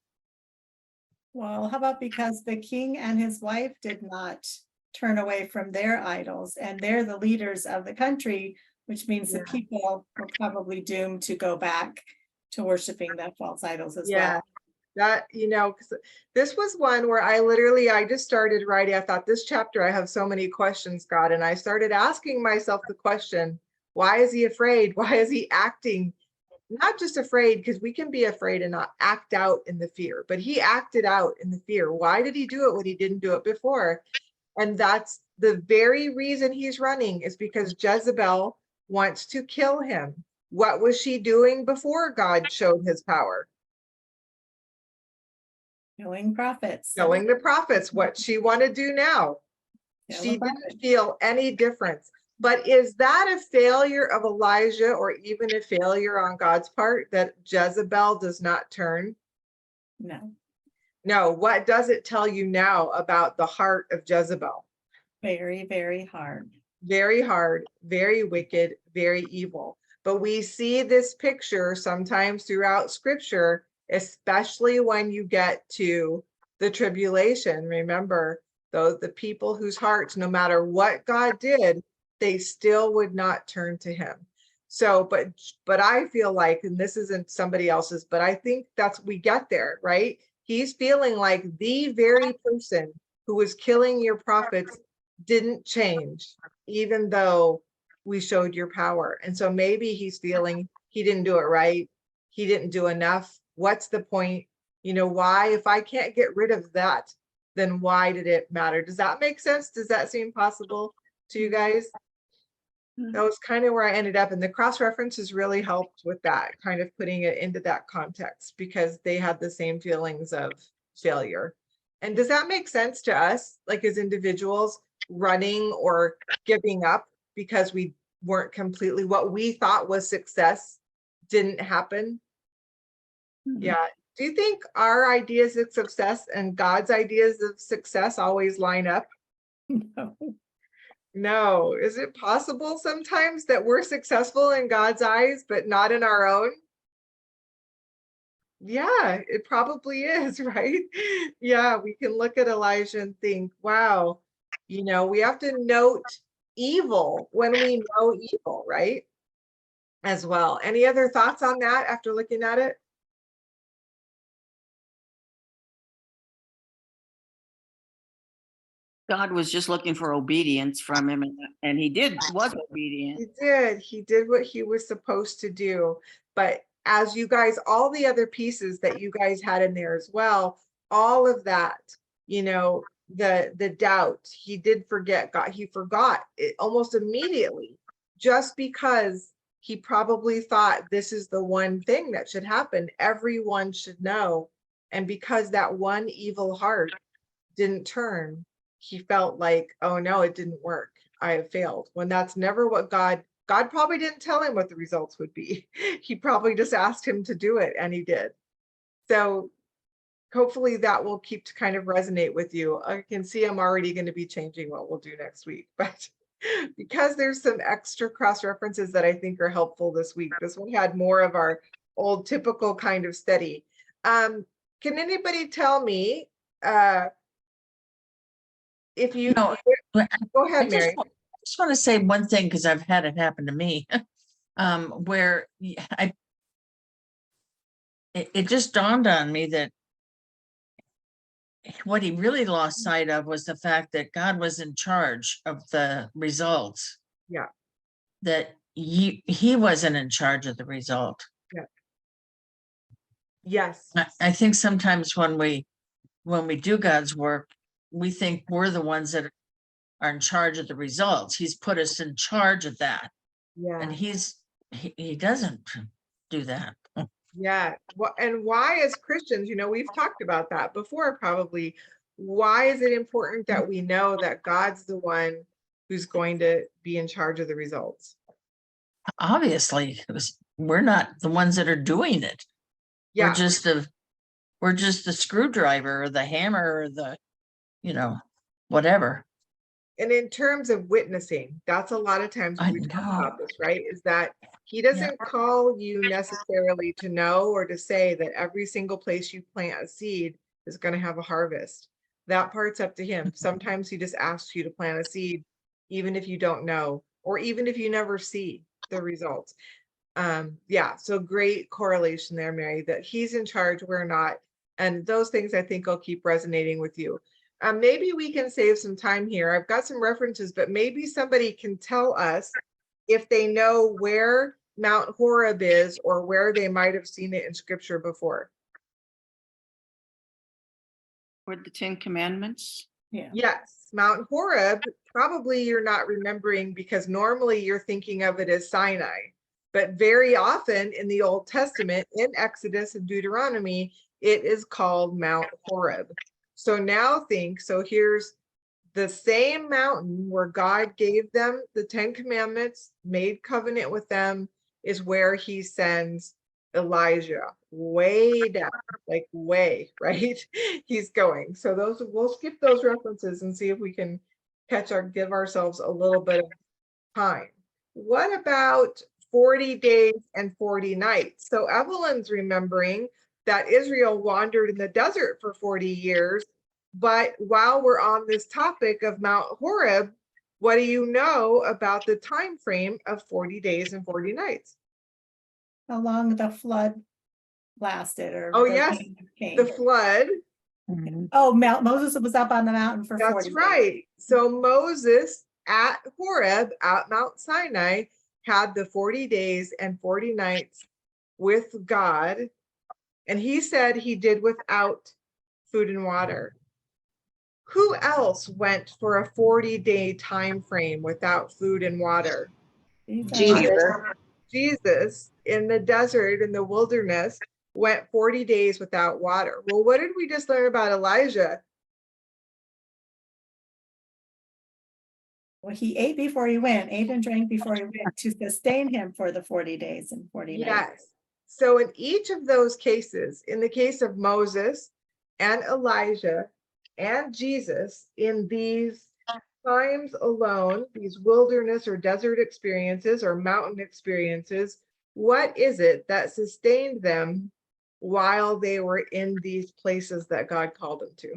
Well, how about because the king and his wife did not turn away from their idols, and they're the leaders of the country, which means the people were probably doomed to go back to worshiping the false idols as well. That, you know, because this was one where I just started writing. I thought this chapter, I have so many questions, God. And I started asking myself the question, why is he afraid? Why is he acting? Not just afraid, because we can be afraid and not act out in the fear, but he acted out in the fear. Why did he do it when he didn't do it before? And that's the very reason he's running, is because Jezebel wants to kill him. What was she doing before God showed his power? Killing prophets. Killing the prophets. What she want to do now? Kill She the prophets. didn't feel any difference. But is that a failure of Elijah, or even a failure on God's part, that Jezebel does not turn? No, No. What does it tell you now about the heart of Jezebel? very, very hard. Very hard, very wicked, very evil. But we see this picture sometimes throughout scripture, especially when you get to the tribulation. Remember, the people whose hearts, no matter what God did, they still would not turn to him. So, but I feel like, and this isn't somebody else's, but I think we get there, right? He's feeling like the very person who was killing your prophets didn't change, even though we showed your power. And so maybe he's feeling he didn't do it right. He didn't do enough. What's the point? You know, why? If I can't get rid of that, then why did it matter? Does that make sense? Does that seem possible to you guys? That was kind of where I ended up. And the cross references really helped with that, kind of putting it into that context, because they had the same feelings of failure. And does that make sense to us, like as individuals, running or giving up because we weren't completely, what we thought was success didn't happen? Yeah. Do you think our ideas of success and God's ideas of success always line up? No. No. Is it possible sometimes that we're successful in God's eyes, but not in our own? Yeah, it probably is, right? Yeah, we can look at Elijah and think, wow, you know, we have to note evil when we know evil, right? As well. Any other thoughts on that after looking at it? God was just looking for obedience from him, and he was obedient. He did what he was supposed to do. But as you guys, all the other pieces that you guys had in there as well, all of that, you know, the doubt, he did forget God. He forgot it almost immediately, just because he probably thought this is the one thing that should happen. Everyone should know. And because that one evil heart didn't turn, he felt like, oh no, it didn't work. I have failed. When that's never what God probably didn't tell him what the results would be. He probably just asked him to do it, and he did. So hopefully that will keep to kind of resonate with you. I can see I'm already going to be changing what we'll do next week, but because there's some extra cross references that I think are helpful this week. This one had more of our old typical kind of study. Can anybody tell me if you No, go ahead, Mary? I just want to say one thing, because I've had it happen to me, where it just dawned on me that what he really lost sight of was the fact that God was in charge of the results. Yeah. That he wasn't in charge of the result. Yeah. Yes. I think sometimes when we do God's work, we think we're the ones that are in charge of the results. He's put us in charge of that. Yeah. And he doesn't do that. Yeah. Well, and why as Christians, you know, we've talked about that before, probably. Why is it important that we know that God's the one who's going to be in charge of the results? Obviously, we're not the ones that are doing it. Yeah. We're just the screwdriver or the hammer or the, you know, whatever. And in terms of witnessing, that's a lot of times when we talk about this, right? Is that he doesn't call you necessarily to know or to say that every single place you plant a seed is going to have a harvest. That part's up to him. Sometimes he just asks you to plant a seed, even if you don't know, or even if you never see the results. Yeah, so great correlation there, Mary, that he's in charge, we're not. And those things I think will keep resonating with you. Maybe we can save some time here. I've got some references, but maybe somebody can tell us if they know where Mount Horeb is or where they might have seen it in scripture before. Or the Ten Commandments. Yeah. Yes, Mount Horeb, probably you're not remembering because normally you're thinking of it as Sinai. But very often in the Old Testament, in Exodus and Deuteronomy, it is called Mount Horeb. So now think, so here's the same mountain where God gave them the 10 Commandments, made covenant with them, is where he sends Elijah way down, like way, right? He's going. So those, we'll skip those references and see if we can give ourselves a little bit of time. What about 40 days and 40 nights? So Evelyn's remembering that Israel wandered in the desert for 40 years. But while we're on this topic of Mount Horeb, what do you know about the time frame of 40 days and 40 nights? How long the flood lasted, or Oh, the yes, rain came. the flood. Oh, Moses was up on the mountain for 40 That's days. right. So Moses at Horeb, at Mount Sinai, had the 40 days and 40 nights with God. And he said he did without food and water. Who else went for a 40-day time frame without food and water? Jesus. Jesus in the desert, in the wilderness, went 40 days without water. Well, what did we just learn about Elijah? Well, he ate before he went, ate and drank before he went to sustain him for the 40 days and 40 nights. Yes. So in each of those cases, in the case of Moses and Elijah and Jesus, in these times alone, these wilderness or desert experiences or mountain experiences, what is it that sustained them while they were in these places that God called them to?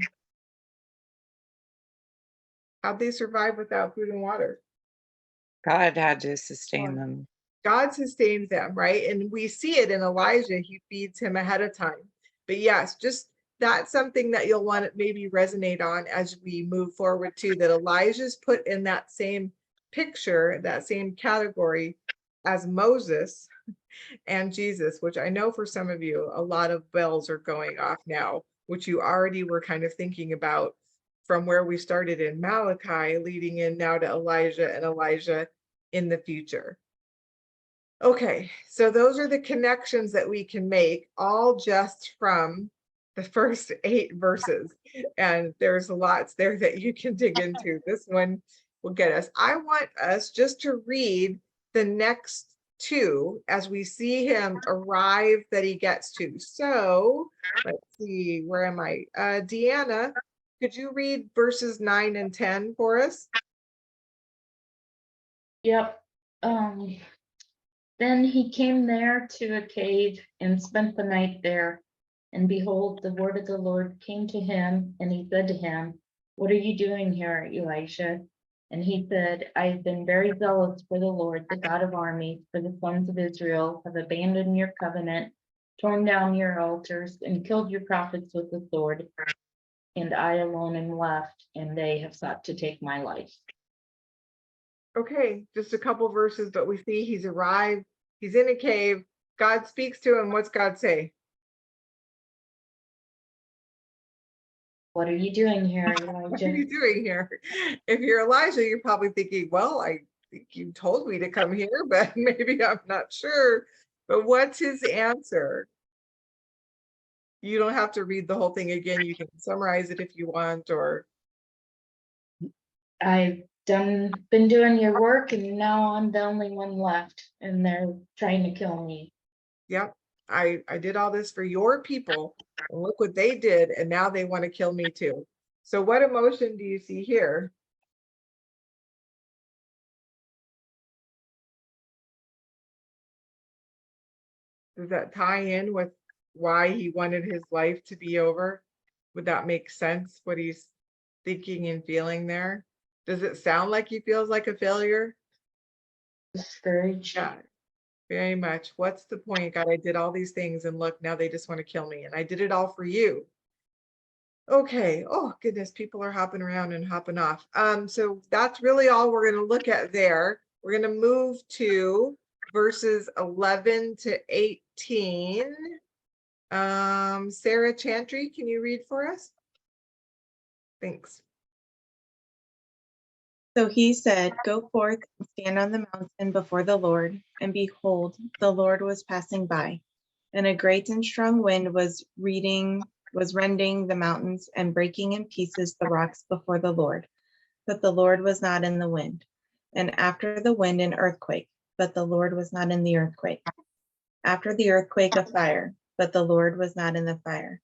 How'd they survive without food and water? God had to sustain them. God sustains them, right? And we see it in Elijah, he feeds him ahead of time. But yes, just that's something that you'll want to maybe resonate on as we move forward too, that Elijah's put in that same picture, that same category as Moses and Jesus, which I know for some of you, a lot of bells are going off now, which you already were kind of thinking about from where we started in Malachi, leading in now to Elijah and Elijah in the future. Okay, so those are the connections that we can make, all just from the first 8 verses. And there's lots there that you can dig into. This one will get us. I want us just to read the next 2 as we see him arrive that he gets to. So let's see, where am I? Deanna, could you read verses 9 and 10 for us? Yep. Then he came there to a cave and spent the night there. And behold, the word of the Lord came to him, and he said to him, "What are you doing here, Elisha?" And he said, "I have been very zealous for the Lord, the God of armies, for the sons of Israel have abandoned your covenant, torn down your altars, and killed your prophets with the sword. And I alone am left, and they have sought to take my life." Okay, just a couple verses, but we see he's arrived, he's in a cave, God speaks to him. What's God say? "What are you doing here, What are Elijah?" you doing here? If you're Elijah, you're probably thinking, well, I think you told me to come here, but maybe I'm not sure. But what's his answer? You don't have to read the whole thing again. You can summarize it if you want, or "I've been doing your work, and now I'm the only one left, and they're trying to kill me." yep, I did all this for your people, and look what they did, and now they want to kill me too. So what emotion do you see here? Does that tie in with why he wanted his life to be over? Would that make sense, what he's thinking and feeling there? Does it sound like he feels like a failure? Discouraged. Yeah. Very much. What's the point? God, I did all these things and look, now they just want to kill me. And I did it all for you. Okay. Oh goodness, people are hopping around and hopping off. So that's really all we're going to look at there. We're going to move to verses 11 to 18. Sarah Chantry, can you read for us? Thanks. So he said, "Go forth and stand on the mountain before the Lord." And behold, the Lord was passing by, and a great and strong wind was rending the mountains and breaking in pieces the rocks before the Lord. But the Lord was not in the wind. And after the wind, an earthquake, but the Lord was not in the earthquake. After the earthquake, a fire, but the Lord was not in the fire.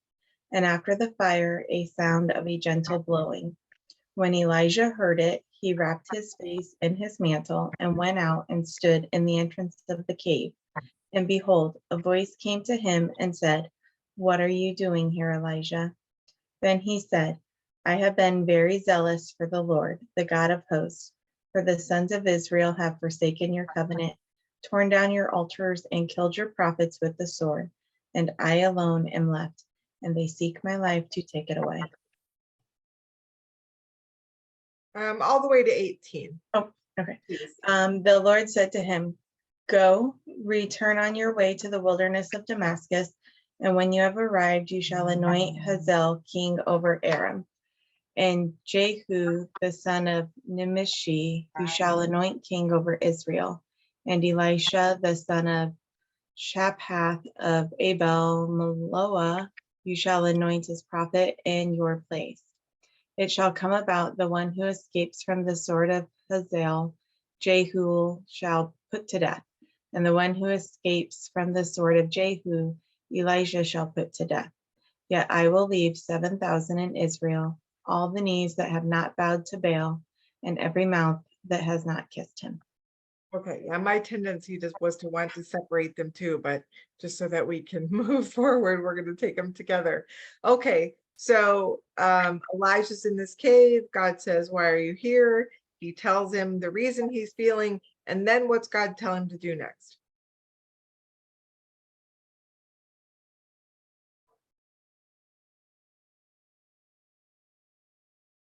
And after the fire, a sound of a gentle blowing. When Elijah heard it, he wrapped his face in his mantle and went out and stood in the entrance of the cave. And behold, a voice came to him and said, "What are you doing here, Elijah?" Then he said, "I have been very zealous for the Lord, the God of hosts, for the sons of Israel have forsaken your covenant, torn down your altars, and killed your prophets with the sword. And I alone am left, and they seek my life to take it away." All the way to 18. Oh, okay. Please. The Lord said to him, "Go, return on your way to the wilderness of Damascus, and when you have arrived, you shall anoint Hazael king over Aram, and Jehu the son of Nimshi you shall anoint king over Israel, and Elisha the son of Shaphath of Abel Meholah you shall anoint as prophet in your place. It shall come about, the one who escapes from the sword of Hazael, Jehu shall put to death, and the one who escapes from the sword of Jehu, Elisha shall put to death. Yet I will leave 7,000 in Israel, all the knees that have not bowed to Baal, and every mouth that has not kissed him." Okay, yeah, my tendency just was to want to separate them too, but just so that we can move forward, we're going to take them together. Okay, so Elijah's in this cave. God says, "Why are you here?" He tells him the reason he's feeling, and then what's God tell him to do next?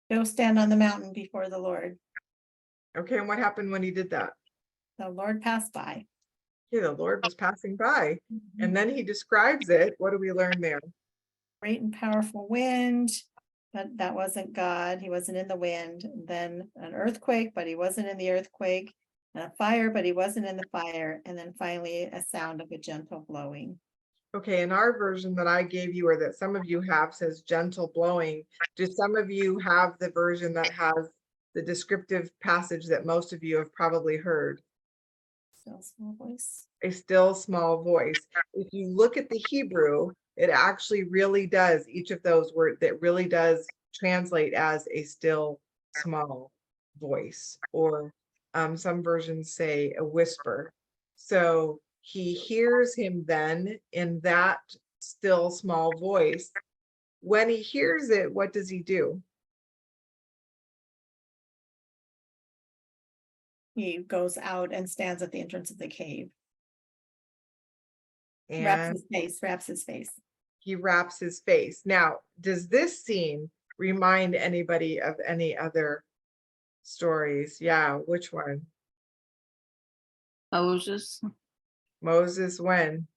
Go stand on the mountain before the Lord. Okay, and what happened when he did that? The Lord passed by. Okay, the Lord was passing by, and then he describes it. What do we learn there? Great and powerful wind, but that wasn't God. He wasn't in the wind. Then an earthquake, but he wasn't in the earthquake. And a fire, but he wasn't in the fire. And then finally a sound of a gentle blowing. Okay, in our version that I gave you, or that some of you have, says gentle blowing. Do some of you have the version that has the descriptive passage that most of you have probably heard? Still small voice. A still small voice. If you look at the Hebrew, it actually really does, each of those words, that really does translate as a still small voice, or some versions say a whisper. So he hears him then in that still small voice. When he hears it, what does he do? He goes out and stands at the entrance of the cave. And Wraps his face. he wraps his face. Now, does this scene remind anybody of any other stories? Yeah, which one? Moses, Moses, when?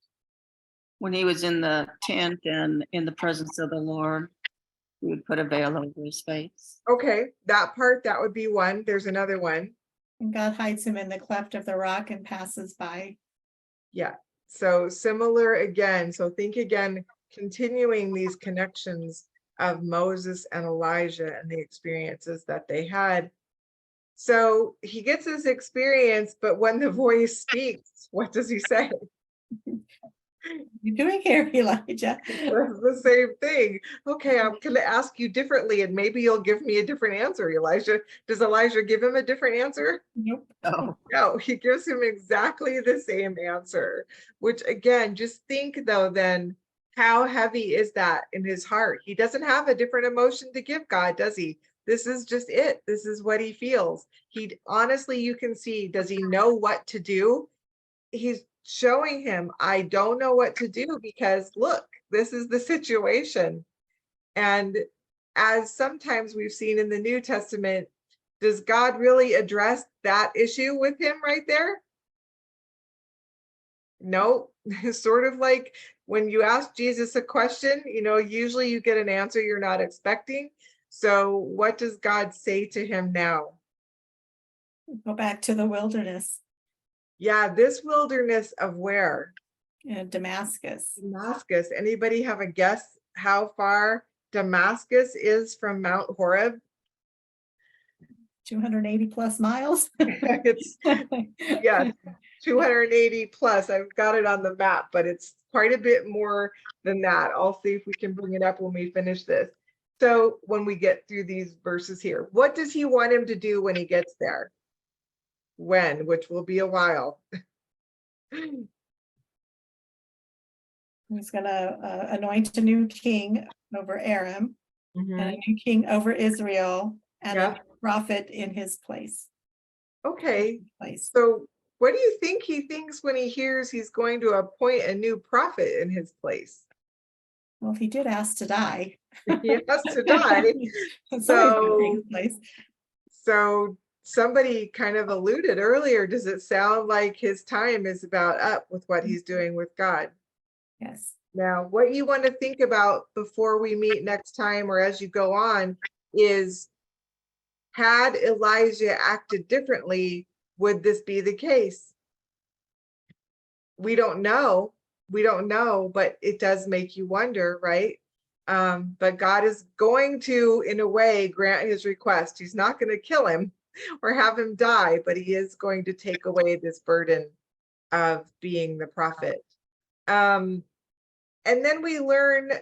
when he was in the tent and in the presence of the Lord, he would put a veil over his face. Okay, that part, that would be one. There's another one. And God hides him in the cleft of the rock and passes by. Yeah, so similar again. So think again, continuing these connections of Moses and Elijah and the experiences that they had. So he gets this experience, but when the voice speaks, what does he say? You're doing here, Elijah. That's the same thing. Okay, I'm going to ask you differently, and maybe you'll give me a different answer, Elijah. Does Elijah give him a different answer? Nope. Oh, No, he gives him exactly the same answer, which again, just think though, then how heavy is that in his heart? He doesn't have a different emotion to give God, does he? This is just it. This is what he feels. He honestly, you can see, does he know what to do? He's showing him, I don't know what to do because look, this is the situation. And as sometimes we've seen in the New Testament, does God really address that issue with him right there? No, sort of like when you ask Jesus a question, usually you get an answer you're not expecting. So what does God say to him now? Go back to the wilderness, Yeah, this wilderness of where? Damascus. Damascus. Anybody have a guess how far Damascus is from Mount Horeb? 280 plus miles. It's, yeah, 280 plus. I've got it on the map, but it's quite a bit more than that. I'll see if we can bring it up when we finish this. So when we get through these verses here, what does he want him to do when he gets there? When, which will be a while. He's gonna anoint a new king over Aram and a Mhm. new king over Israel and Yeah. a prophet in his place. Okay, Place. so what do you think he thinks when he hears he's going to appoint a new prophet in his place? Well, he did ask to die. He has to die. So, So somebody kind of alluded earlier, does it sound like his time is about up with what he's doing with God? yes. Now, what you want to think about before we meet next time or as you go on is, had Elijah acted differently, would this be the case? We don't know. We don't know, but it does make you wonder, right? But God is going to, in a way, grant his request. He's not going to kill him or have him die, but he is going to take away this burden of being the prophet. And then we learn,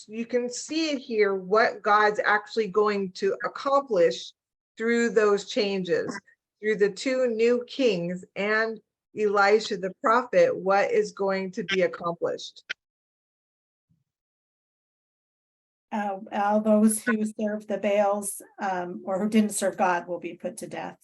you can see it here, what God's actually going to accomplish through those changes, through the two new kings and Elisha the prophet, what is going to be accomplished. All those who serve the Baals or who didn't serve God will be put to death.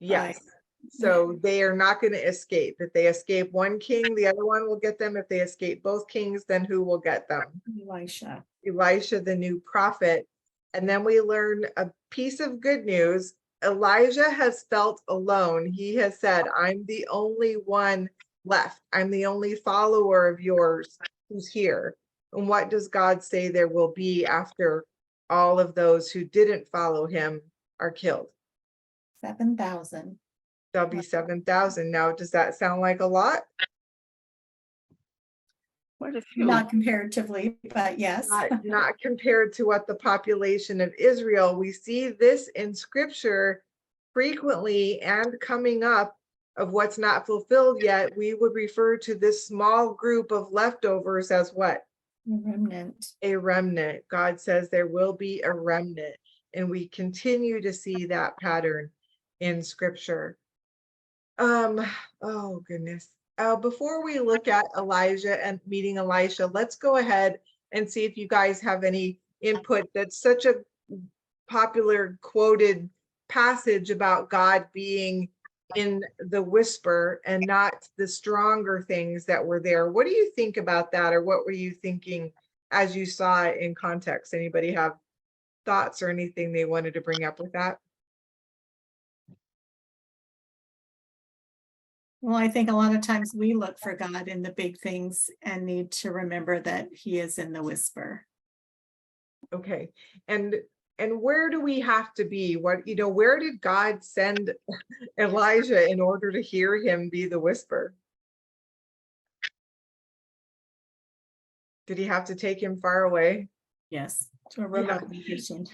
Yes. So they are not going to escape. If they escape one king, the other one will get them. If they escape both kings, then who will get them? Elisha. Elisha, the new prophet. And then we learn a piece of good news. Elijah has felt alone. He has said, I'm the only one left. I'm the only follower of yours who's here. And what does God say there will be after all of those who didn't follow him are killed? 7,000. There'll be 7,000. Now, does that sound like a lot? What a few. Not comparatively, but yes. Not compared to what the population of Israel. We see this in scripture frequently and coming up of what's not fulfilled yet. We would refer to this small group of leftovers as what? Remnant. A remnant. God says there will be a remnant, and we continue to see that pattern in scripture. Oh goodness. Before we look at Elijah and meeting Elisha, let's go ahead and see if you guys have any input. That's such a popular quoted passage about God being in the whisper and not the stronger things that were there. What do you think about that, or what were you thinking as you saw it in context? Anybody have thoughts or anything they wanted to bring up with that? Well, I think a lot of times we look for God in the big things and need to remember that he is in the whisper. Okay. And where do we have to be? Where did God send Elijah in order to hear him be the whisper? Did he have to take him far away? Yes, to a remote location.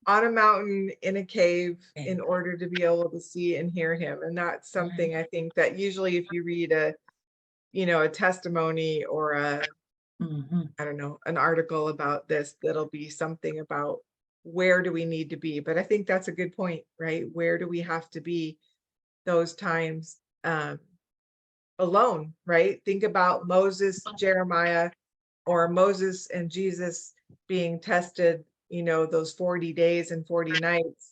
On a mountain, in a cave, in order to be able to see and hear him. And that's something I think that usually if you read a testimony or I don't know, an article about this, that'll be something about where do we need to be. But I think that's a good point, right? Where do we have to be those times alone, right? Think about Moses, Jeremiah, or Moses and Jesus being tested, those 40 days and 40 nights.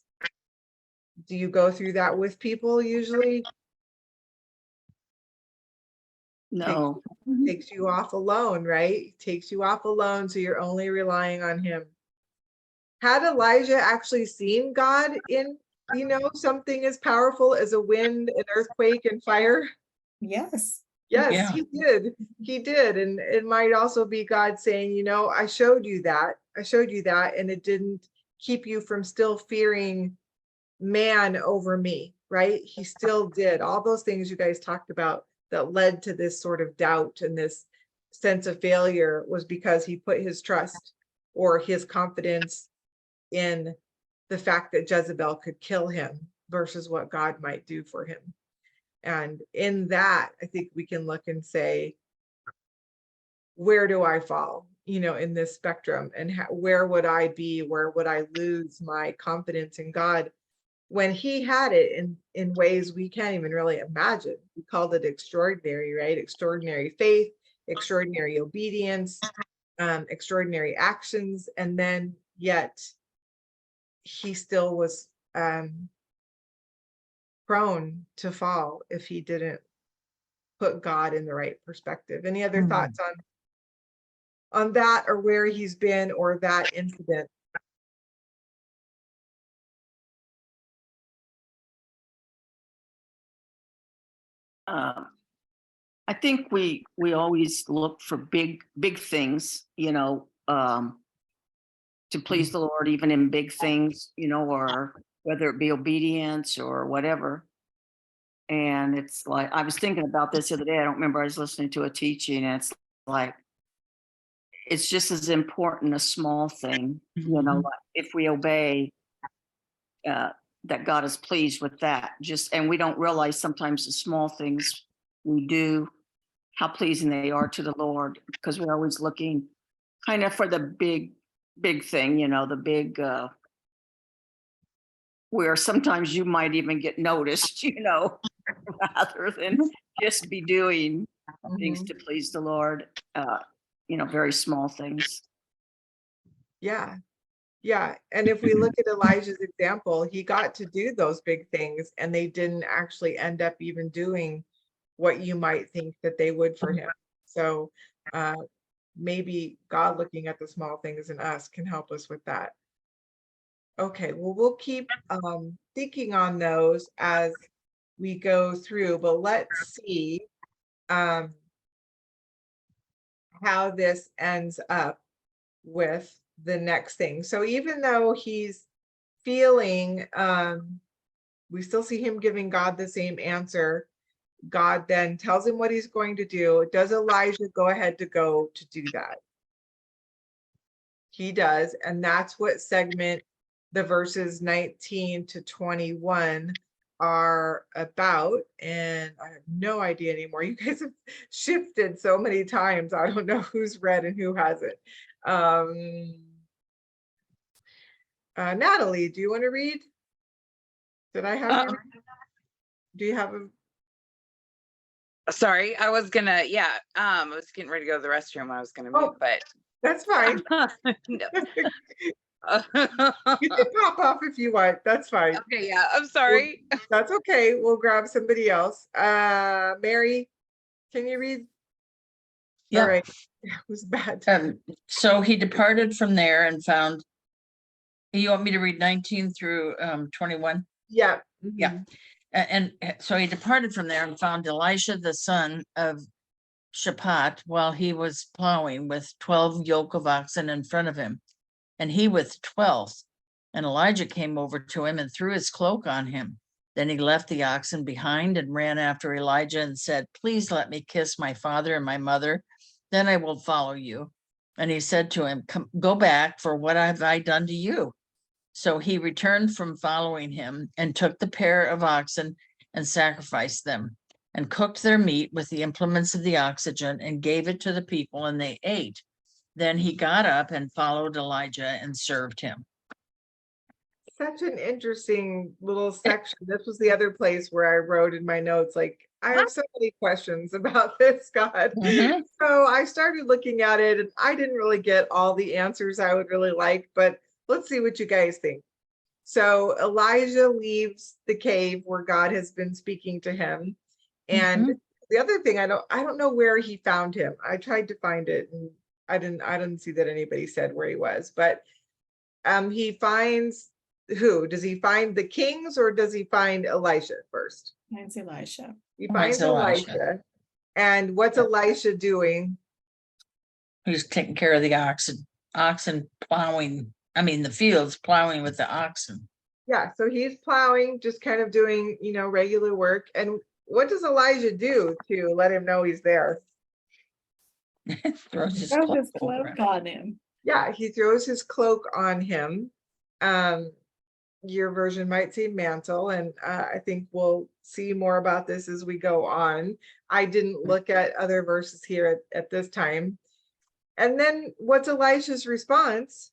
Do you go through that with people usually? No. Takes you off alone, right? Takes you off alone, so you're only relying on him. Had Elijah actually seen God in, something as powerful as a wind, an earthquake, and fire? Yes. Yes, Yeah. he did. He did. And it might also be God saying, I showed you that. I showed you that, and it didn't keep you from still fearing man over me, right? He still did all those things you guys talked about that led to this sort of doubt and this sense of failure, was because he put his trust or his confidence in the fact that Jezebel could kill him versus what God might do for him. And in that, I think we can look and say, where do I fall, in this spectrum, and where would I be? Where would I lose my confidence in God when he had it in ways we can't even really imagine? We called it extraordinary, right? Extraordinary faith, extraordinary obedience, extraordinary actions. And then yet he still was prone to fall if he didn't put God in the right perspective. Any other thoughts on that, or where he's been, or that incident? I think we always look for big things, to please the Lord, even in big things, or whether it be obedience or whatever. And it's like, I was thinking about this the other day. I don't remember, I was listening to a teaching, and it's like, it's just as important a small thing, like if we obey, that God is pleased with that. And we don't realize sometimes the small things we do, how pleasing they are to the Lord, because we're always looking kind of for the big thing, the big, where sometimes you might even get noticed, rather than just be doing things to please the Lord, very small things. Yeah. And if we look at Elijah's example, he got to do those big things, and they didn't actually end up even doing what you might think that they would for him. So maybe God looking at the small things in us can help us with that. Okay, well, we'll keep thinking on those as we go through, but let's see how this ends up with the next thing. So even though he's feeling, we still see him giving God the same answer. God then tells him what he's going to do. Does Elijah go ahead to go to do that? He does, and that's what segment the verses 19 to 21 are about. And I have no idea anymore. You guys have shifted so many times. I don't know who's read and who hasn't. Natalie, do you want to read? Did I have you read? Do you have a? Sorry, I was gonna, I was getting ready to go to the restroom. I was gonna move, but That's fine. no. You can pop off if you want. That's fine. Okay, yeah, I'm sorry. That's okay. We'll grab somebody else. Mary, can you read? Yeah. All right. It was bad. So he departed from there and found, you want me to read 19 through 21? Yeah. Yeah. And so he departed from there and found Elisha, the son of Shaphat, while he was plowing with 12 yoke of oxen in front of him, and he with 12. And Elijah came over to him and threw his cloak on him. Then he left the oxen behind and ran after Elijah and said, "Please let me kiss my father and my mother, then I will follow you." And he said to him, "Come, go back, for what have I done to you?" So he returned from following him and took the pair of oxen and sacrificed them and cooked their meat with the implements of the oxygen and gave it to the people, and they ate. Then he got up and followed Elijah and served him. Such an interesting little section. This was the other place where I wrote in my notes, like, I have so many questions about this, God. So I started looking at it, and I didn't really get all the answers I would really like, but let's see what you guys think. So Elijah leaves the cave where God has been speaking to him, and the other thing, I don't know where he found him. I tried to find it and I didn't see that anybody said where he was, but he finds who? Does he find the kings or does he find Elisha first? It's Elisha. He Finds finds Elisha. Elisha. And what's Elisha doing? He's taking care of the oxen plowing, I mean, the fields plowing with the oxen. Yeah, so he's plowing, just kind of doing, regular work. And what does Elijah do to let him know he's there? Throws his Throw cloak his over cloak him. on him. Yeah, he throws his cloak on him. Your version might say mantle, and I think we'll see more about this as we go on. I didn't look at other verses here at this time. And then what's Elisha's response?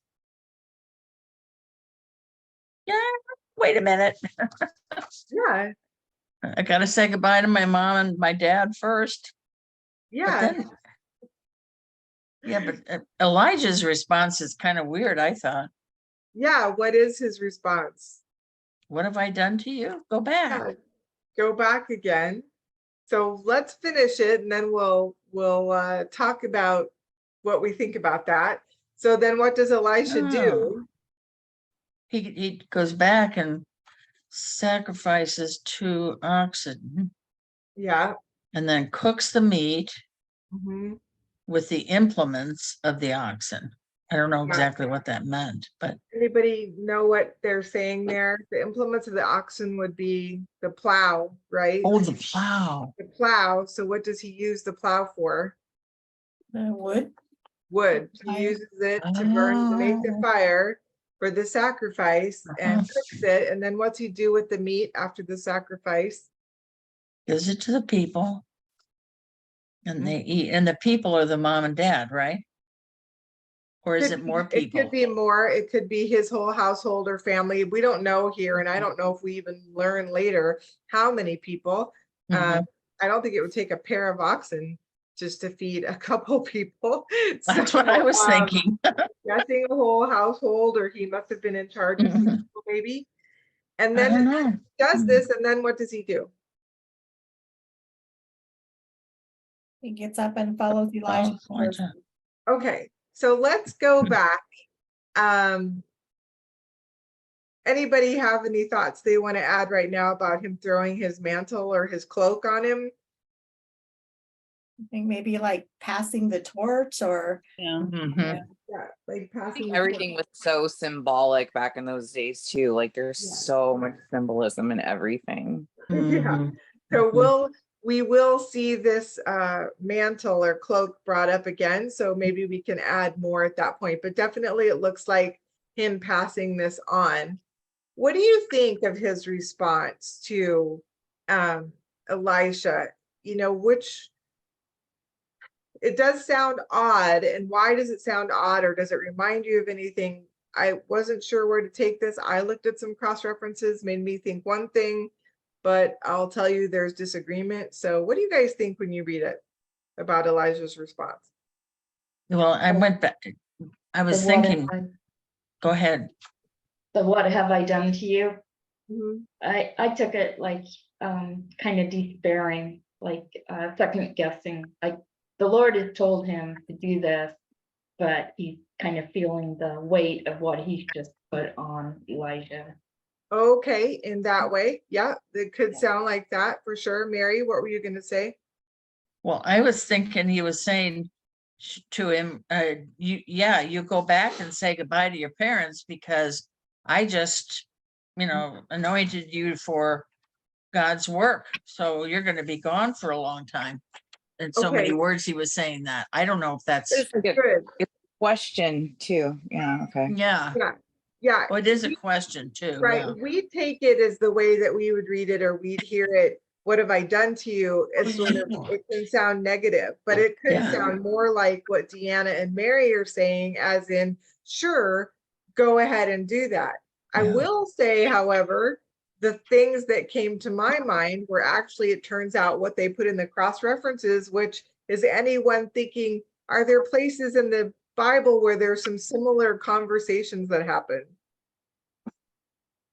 Yeah, wait a minute. Yeah, I gotta say goodbye to my mom and my dad first. But yeah, then, yeah, but Elijah's response is kind of weird, I thought. yeah. What is his response? What have I done to you? Go back. Yeah, go back again. So let's finish it and then we'll talk about what we think about that. So then what does Elisha do? He goes back and sacrifices 2 oxen Yeah. and then cooks the meat Mhm. with the implements of the oxen. I don't know Yeah. exactly what that meant, but Anybody know what they're saying there? The implements of the oxen would be the plow, right? oh, the plow. The plow. So what does he use the plow for? The wood. Wood. He Fire. uses it to burn, to make the Oh. fire for the sacrifice and Uh-huh. cooks it. And then what's he do with the meat after the sacrifice? Gives it to the people. And they eat, and the people are the mom and dad, right? Or is Could it more be- It people? could be more. It could be his whole household or family. We don't know here, and I don't know if we even learn later how many people. Mhm. I don't think it would take a pair of oxen just to feed a couple people. That's what I So, was thinking. Guessing a whole household, or he must have been in charge of some Mhm. people maybe. And I don't then know. he does Hmm. this, and then what does he do? He gets up and follows Elijah. Oh, Elijah. Okay, so let's go back. Anybody have any thoughts they want to add right now about him throwing his mantle or his cloak on him? I think maybe like passing the torch or Yeah. Mhm. Yeah, like I passing think the everything torch. was so symbolic back in those days too. Like there's Yeah. so much symbolism in everything. Yeah. Mhm. So Mhm. we will see this mantle or cloak brought up again. So maybe we can add more at that point, but definitely it looks like him passing this on. What do you think of his response to Elisha? Which it does sound odd. And why does it sound odd, or does it remind you of anything? I wasn't sure where to take this. I looked at some cross references, made me think one thing, but I'll tell you there's disagreement. So what do you guys think when you read it about Elijah's response? Well, I went back, I was The what have thinking, I- go ahead. The what have I done to you? Mhm. I took it like, kind of despairing, like, second guessing, like, the Lord had told him to do this, but he's kind of feeling the weight of what he's just put on Elijah. Okay, in that way. Yeah, it could sound like that for sure. Mary, what were you going to say? Well, I was thinking he was saying to him, you go back and say goodbye to your parents because I just, anointed you for God's work. So you're going to be gone for a long time. In so many Okay. words, he was saying that. I don't know if that's, It's like a Good. question too. Yeah. Okay. yeah, Yeah. Yeah. well, it is a question too. Right. Yeah. We take it as the way that we would read it or we'd hear it. What have I done to you? It's sort of, it can sound negative, but it could Yeah. sound more like what Deanna and Mary are saying, as in, sure, go ahead and do that. I Yeah. will say, however, the things that came to my mind were actually, it turns out, what they put in the cross references, which is anyone thinking, are there places in the Bible where there's some similar conversations that happen?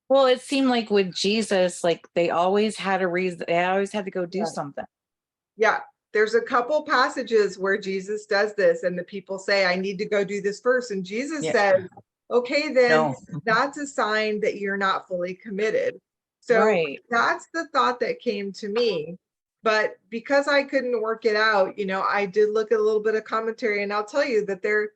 Well, it seemed like with Jesus, like they always had a reason. They always had to go do something. Yeah, there's a couple passages where Jesus does this and the people say, I need to go do this first. And Jesus Yeah. says, okay, then No. that's a sign that you're not fully committed. So Right. that's the thought that came to me. But because I couldn't work it out, you know, I did look at a little bit of commentary, and I'll tell you that they're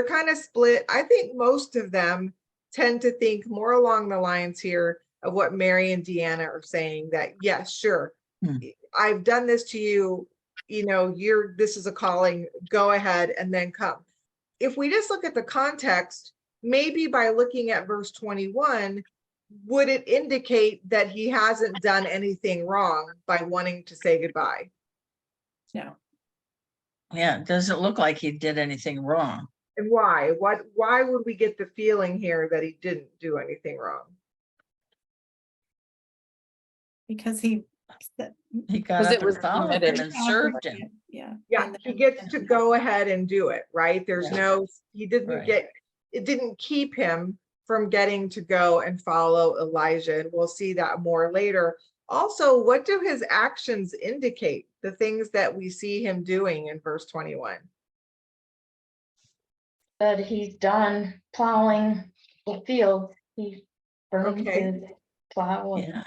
kind of split. I think most of them tend to think more along the lines here of what Mary and Deanna are saying, that yes, sure, Hmm. I've done this to you, you know, this is a calling, go ahead and then come. If we just look at the context, maybe by looking at verse 21, would it indicate that he hasn't done anything wrong by wanting to say goodbye? No. Yeah, it doesn't look like he did anything wrong. And why? Why would we get the feeling here that he didn't do anything wrong? Because he. He got Because up it was and followed him committed. and served him. Yeah. Yeah, And he then- gets to go ahead and do it, right? There's Yeah. he didn't Right. it didn't keep him from getting to go and follow Elijah. And we'll see that more later. Also, what do his actions indicate? The things that we see him doing in verse 21. That he's done plowing the field. He burned Okay. his plow and Yeah.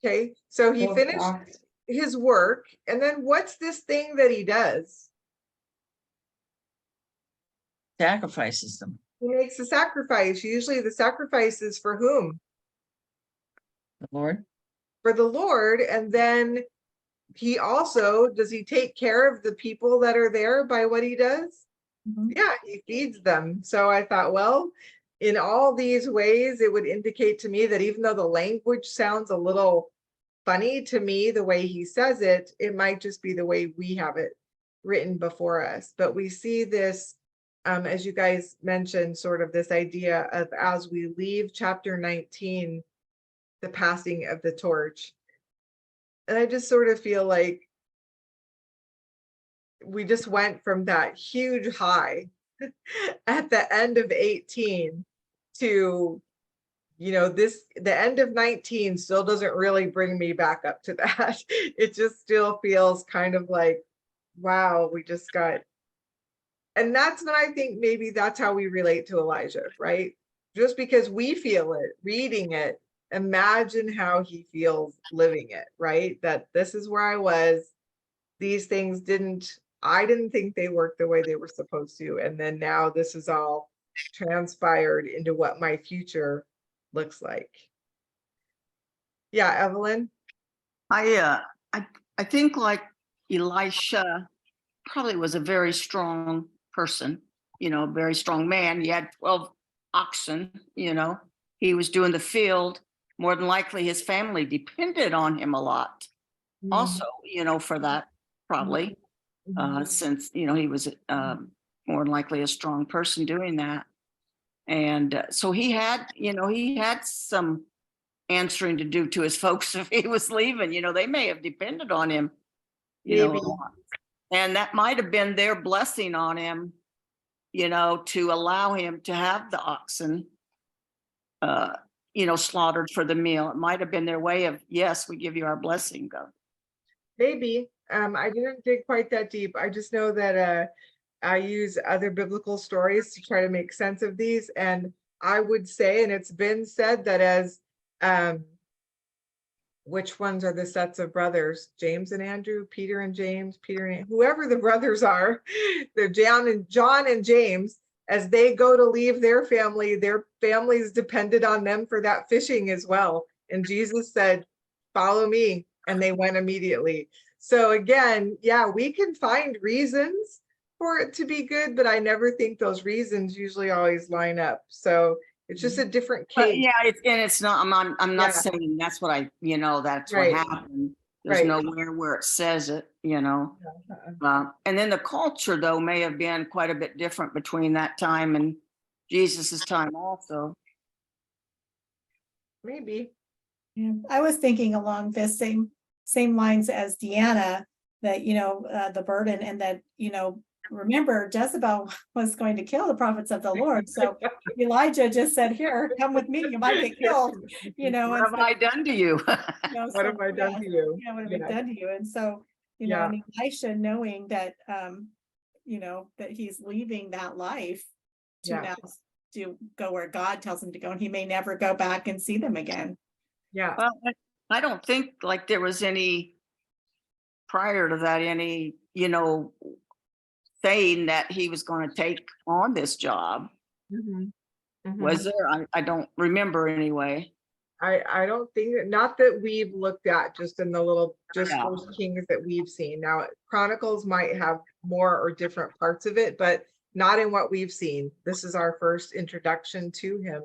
Okay, so he killed finished ox. his work, and then what's this thing that he does? Sacrifices them. He makes a sacrifice. Usually the sacrifice is for whom? The Lord. For the Lord. And then he also, does he take care of the people that are there by what he does? Mhm. Yeah, he feeds them. So I thought, well, in all these ways, it would indicate to me that even though the language sounds a little funny to me, the way he says it, it might just be the way we have it written before us. But we see this, as you guys mentioned, sort of this idea of, as we leave chapter 19, the passing of the torch. And I just sort of feel like we just went from that huge high at the end of 18 to, you know, the end of 19 still doesn't really bring me back up to that. It just still feels kind of like, wow, we just got, and that's when I think maybe that's how we relate to Elijah, right? Just because we feel it, reading it, imagine how he feels living it, right? That this is where I was. These things I didn't think they worked the way they were supposed to. And then now this is all transpired into what my future looks like. Yeah, Evelyn? I think like Elisha probably was a very strong person, you know, a very strong man. He had 12 oxen, you know, he was doing the field. More than likely his family depended on him a lot. Also, you know, for that probably, since, you know, he was more than likely a strong person doing that. And so he had, you know, he had some answering to do to his folks if he was leaving, you know, they may have depended on him, you know, Maybe. a lot. And that might have been their blessing on him, you know, to allow him to have the oxen, you know, slaughtered for the meal. It might have been their way of, yes, we give you our blessing, God. Maybe. I didn't dig quite that deep. I just know that I use other biblical stories to try to make sense of these. And I would say, and it's been said that as which ones are the sets of brothers? James and Andrew, Peter and James, whoever the brothers are, they're John and James, as they go to leave their families depended on them for that fishing as well. And Jesus said, follow me. And they went immediately. So again, yeah, we can find reasons for it to be good, but I never think those reasons usually always line up. So it's just a different But case. yeah, it's not, I'm Yeah. not saying that's what you know, that's what Right. happened. There's Right. nowhere where it says it, you know. And then the culture though may have been quite a bit different between that time and Jesus's time also. Maybe. Yeah, I was thinking along the same lines as Deanna, that, you know, the burden, and that, you know, remember Jezebel was going to kill the prophets of the Lord. So Elijah just said, here, come with me, you might get killed, you know. What have I done to you? You know, What have I done to you? Yeah, what have Yeah. I done to you? And so You know, Yeah. and Elisha knowing that, that he's leaving that life to Yeah. now to go where God tells him to go, and he may never go back and see them again. Yeah. Well, I don't think like there was any prior to that, any, saying that he was going to take on this job. Mhm. Mhm. Was there? I don't remember anyway. I don't think that, not that we've looked at, just in the little, just Yeah. First Kings that we've seen. Now, Chronicles might have more or different parts of it, but not in what we've seen. This is our first introduction to him.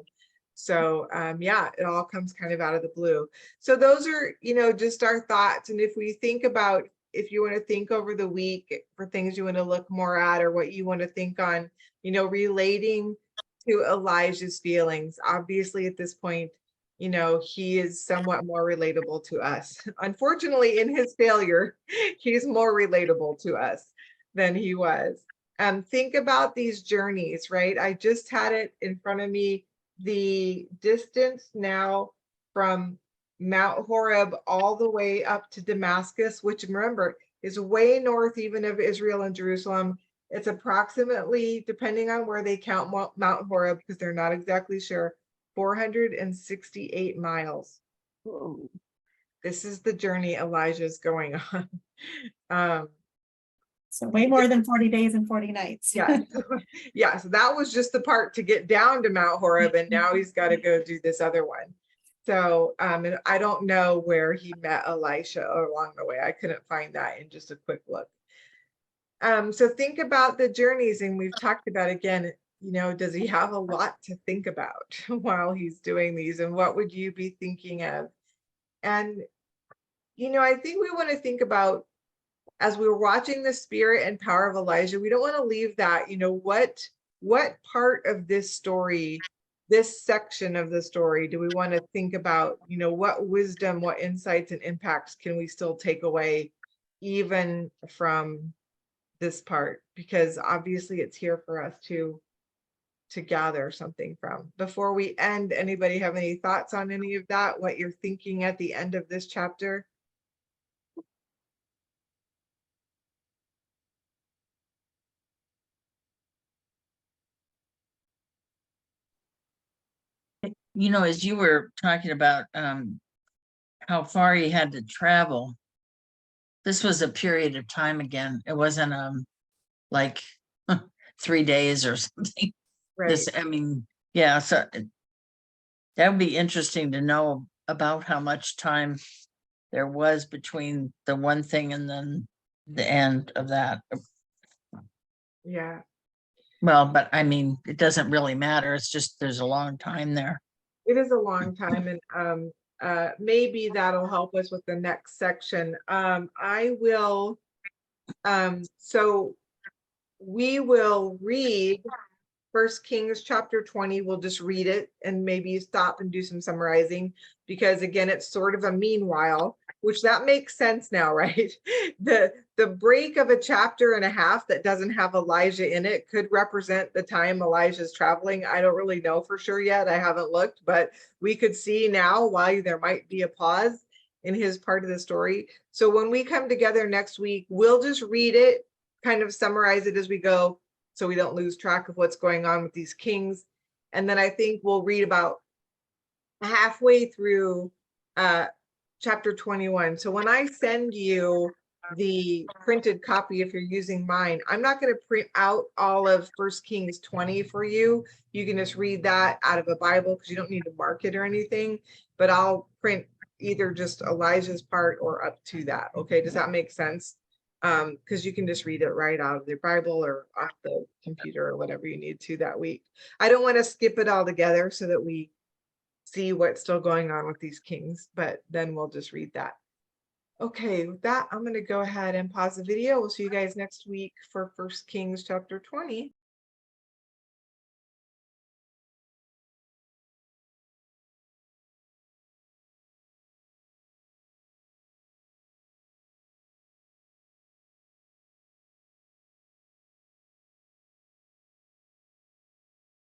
So yeah, it all comes kind of out of the blue. So those are, just our thoughts. And if we think about, if you want to think over the week for things you want to look more at, or what you want to think on, relating to Elijah's feelings. Obviously, at this point, he is somewhat more relatable to us. Unfortunately, in his failure, he's more relatable to us than he was. Think about these journeys, right? I just had it in front of me, the distance now from Mount Horeb all the way up to Damascus, which, remember, is way north even of Israel and Jerusalem. It's approximately, depending on where they count Mount Horeb, because they're not exactly sure, 468 miles. Whoa. This is the journey Elijah's going on. So way more than 40 days and 40 nights. Yeah. Yeah. So that was just the part to get down to Mount Horeb, and now he's got to go do this other one. So, and I don't know where he met Elisha along the way. I couldn't find that in just a quick look. So think about the journeys, and we've talked about, again, does he have a lot to think about while he's doing these, and what would you be thinking of? And, I think we want to think about, as we were watching the spirit and power of Elijah, we don't want to leave that, what part of this story, this section of the story, do we want to think about, what wisdom, what insights and impacts can we still take away even from this part? Because obviously it's here for us to gather something from. Before we end, anybody have any thoughts on any of that, what you're thinking at the end of this chapter? As you were talking about how far he had to travel, this was a period of time again. It wasn't like 3 days or something. Right. Yeah, so that would be interesting to know about how much time there was between the one thing and then the end of that. Yeah. Well, but it doesn't really matter. It's just there's a long time there. It is a long time, and maybe that'll help us with the next section. So we will read First Kings chapter 20. We'll just read it and maybe stop and do some summarizing, because again, it's sort of a meanwhile, which that makes sense now, right? The break of a chapter and a half that doesn't have Elijah in it could represent the time Elijah's traveling. I don't really know for sure yet. I haven't looked, but we could see now why there might be a pause in his part of the story. So when we come together next week, we'll just read it, kind of summarize it as we go, so we don't lose track of what's going on with these kings. And then I think we'll read about halfway through chapter 21. So when I send you the printed copy, if you're using mine, I'm not going to print out all of First Kings 20 for you. You can just read that out of a Bible, because you don't need to mark it or anything, but I'll print either just Elijah's part or up to that. Okay, does that make sense? Because you can just read it right out of your Bible or off the computer or whatever you need to that week. I don't want to skip it all together so that we see what's still going on with these kings, but then we'll just read that. Okay, with that, I'm going to go ahead and pause the video. We'll see you guys next week for First Kings chapter 20.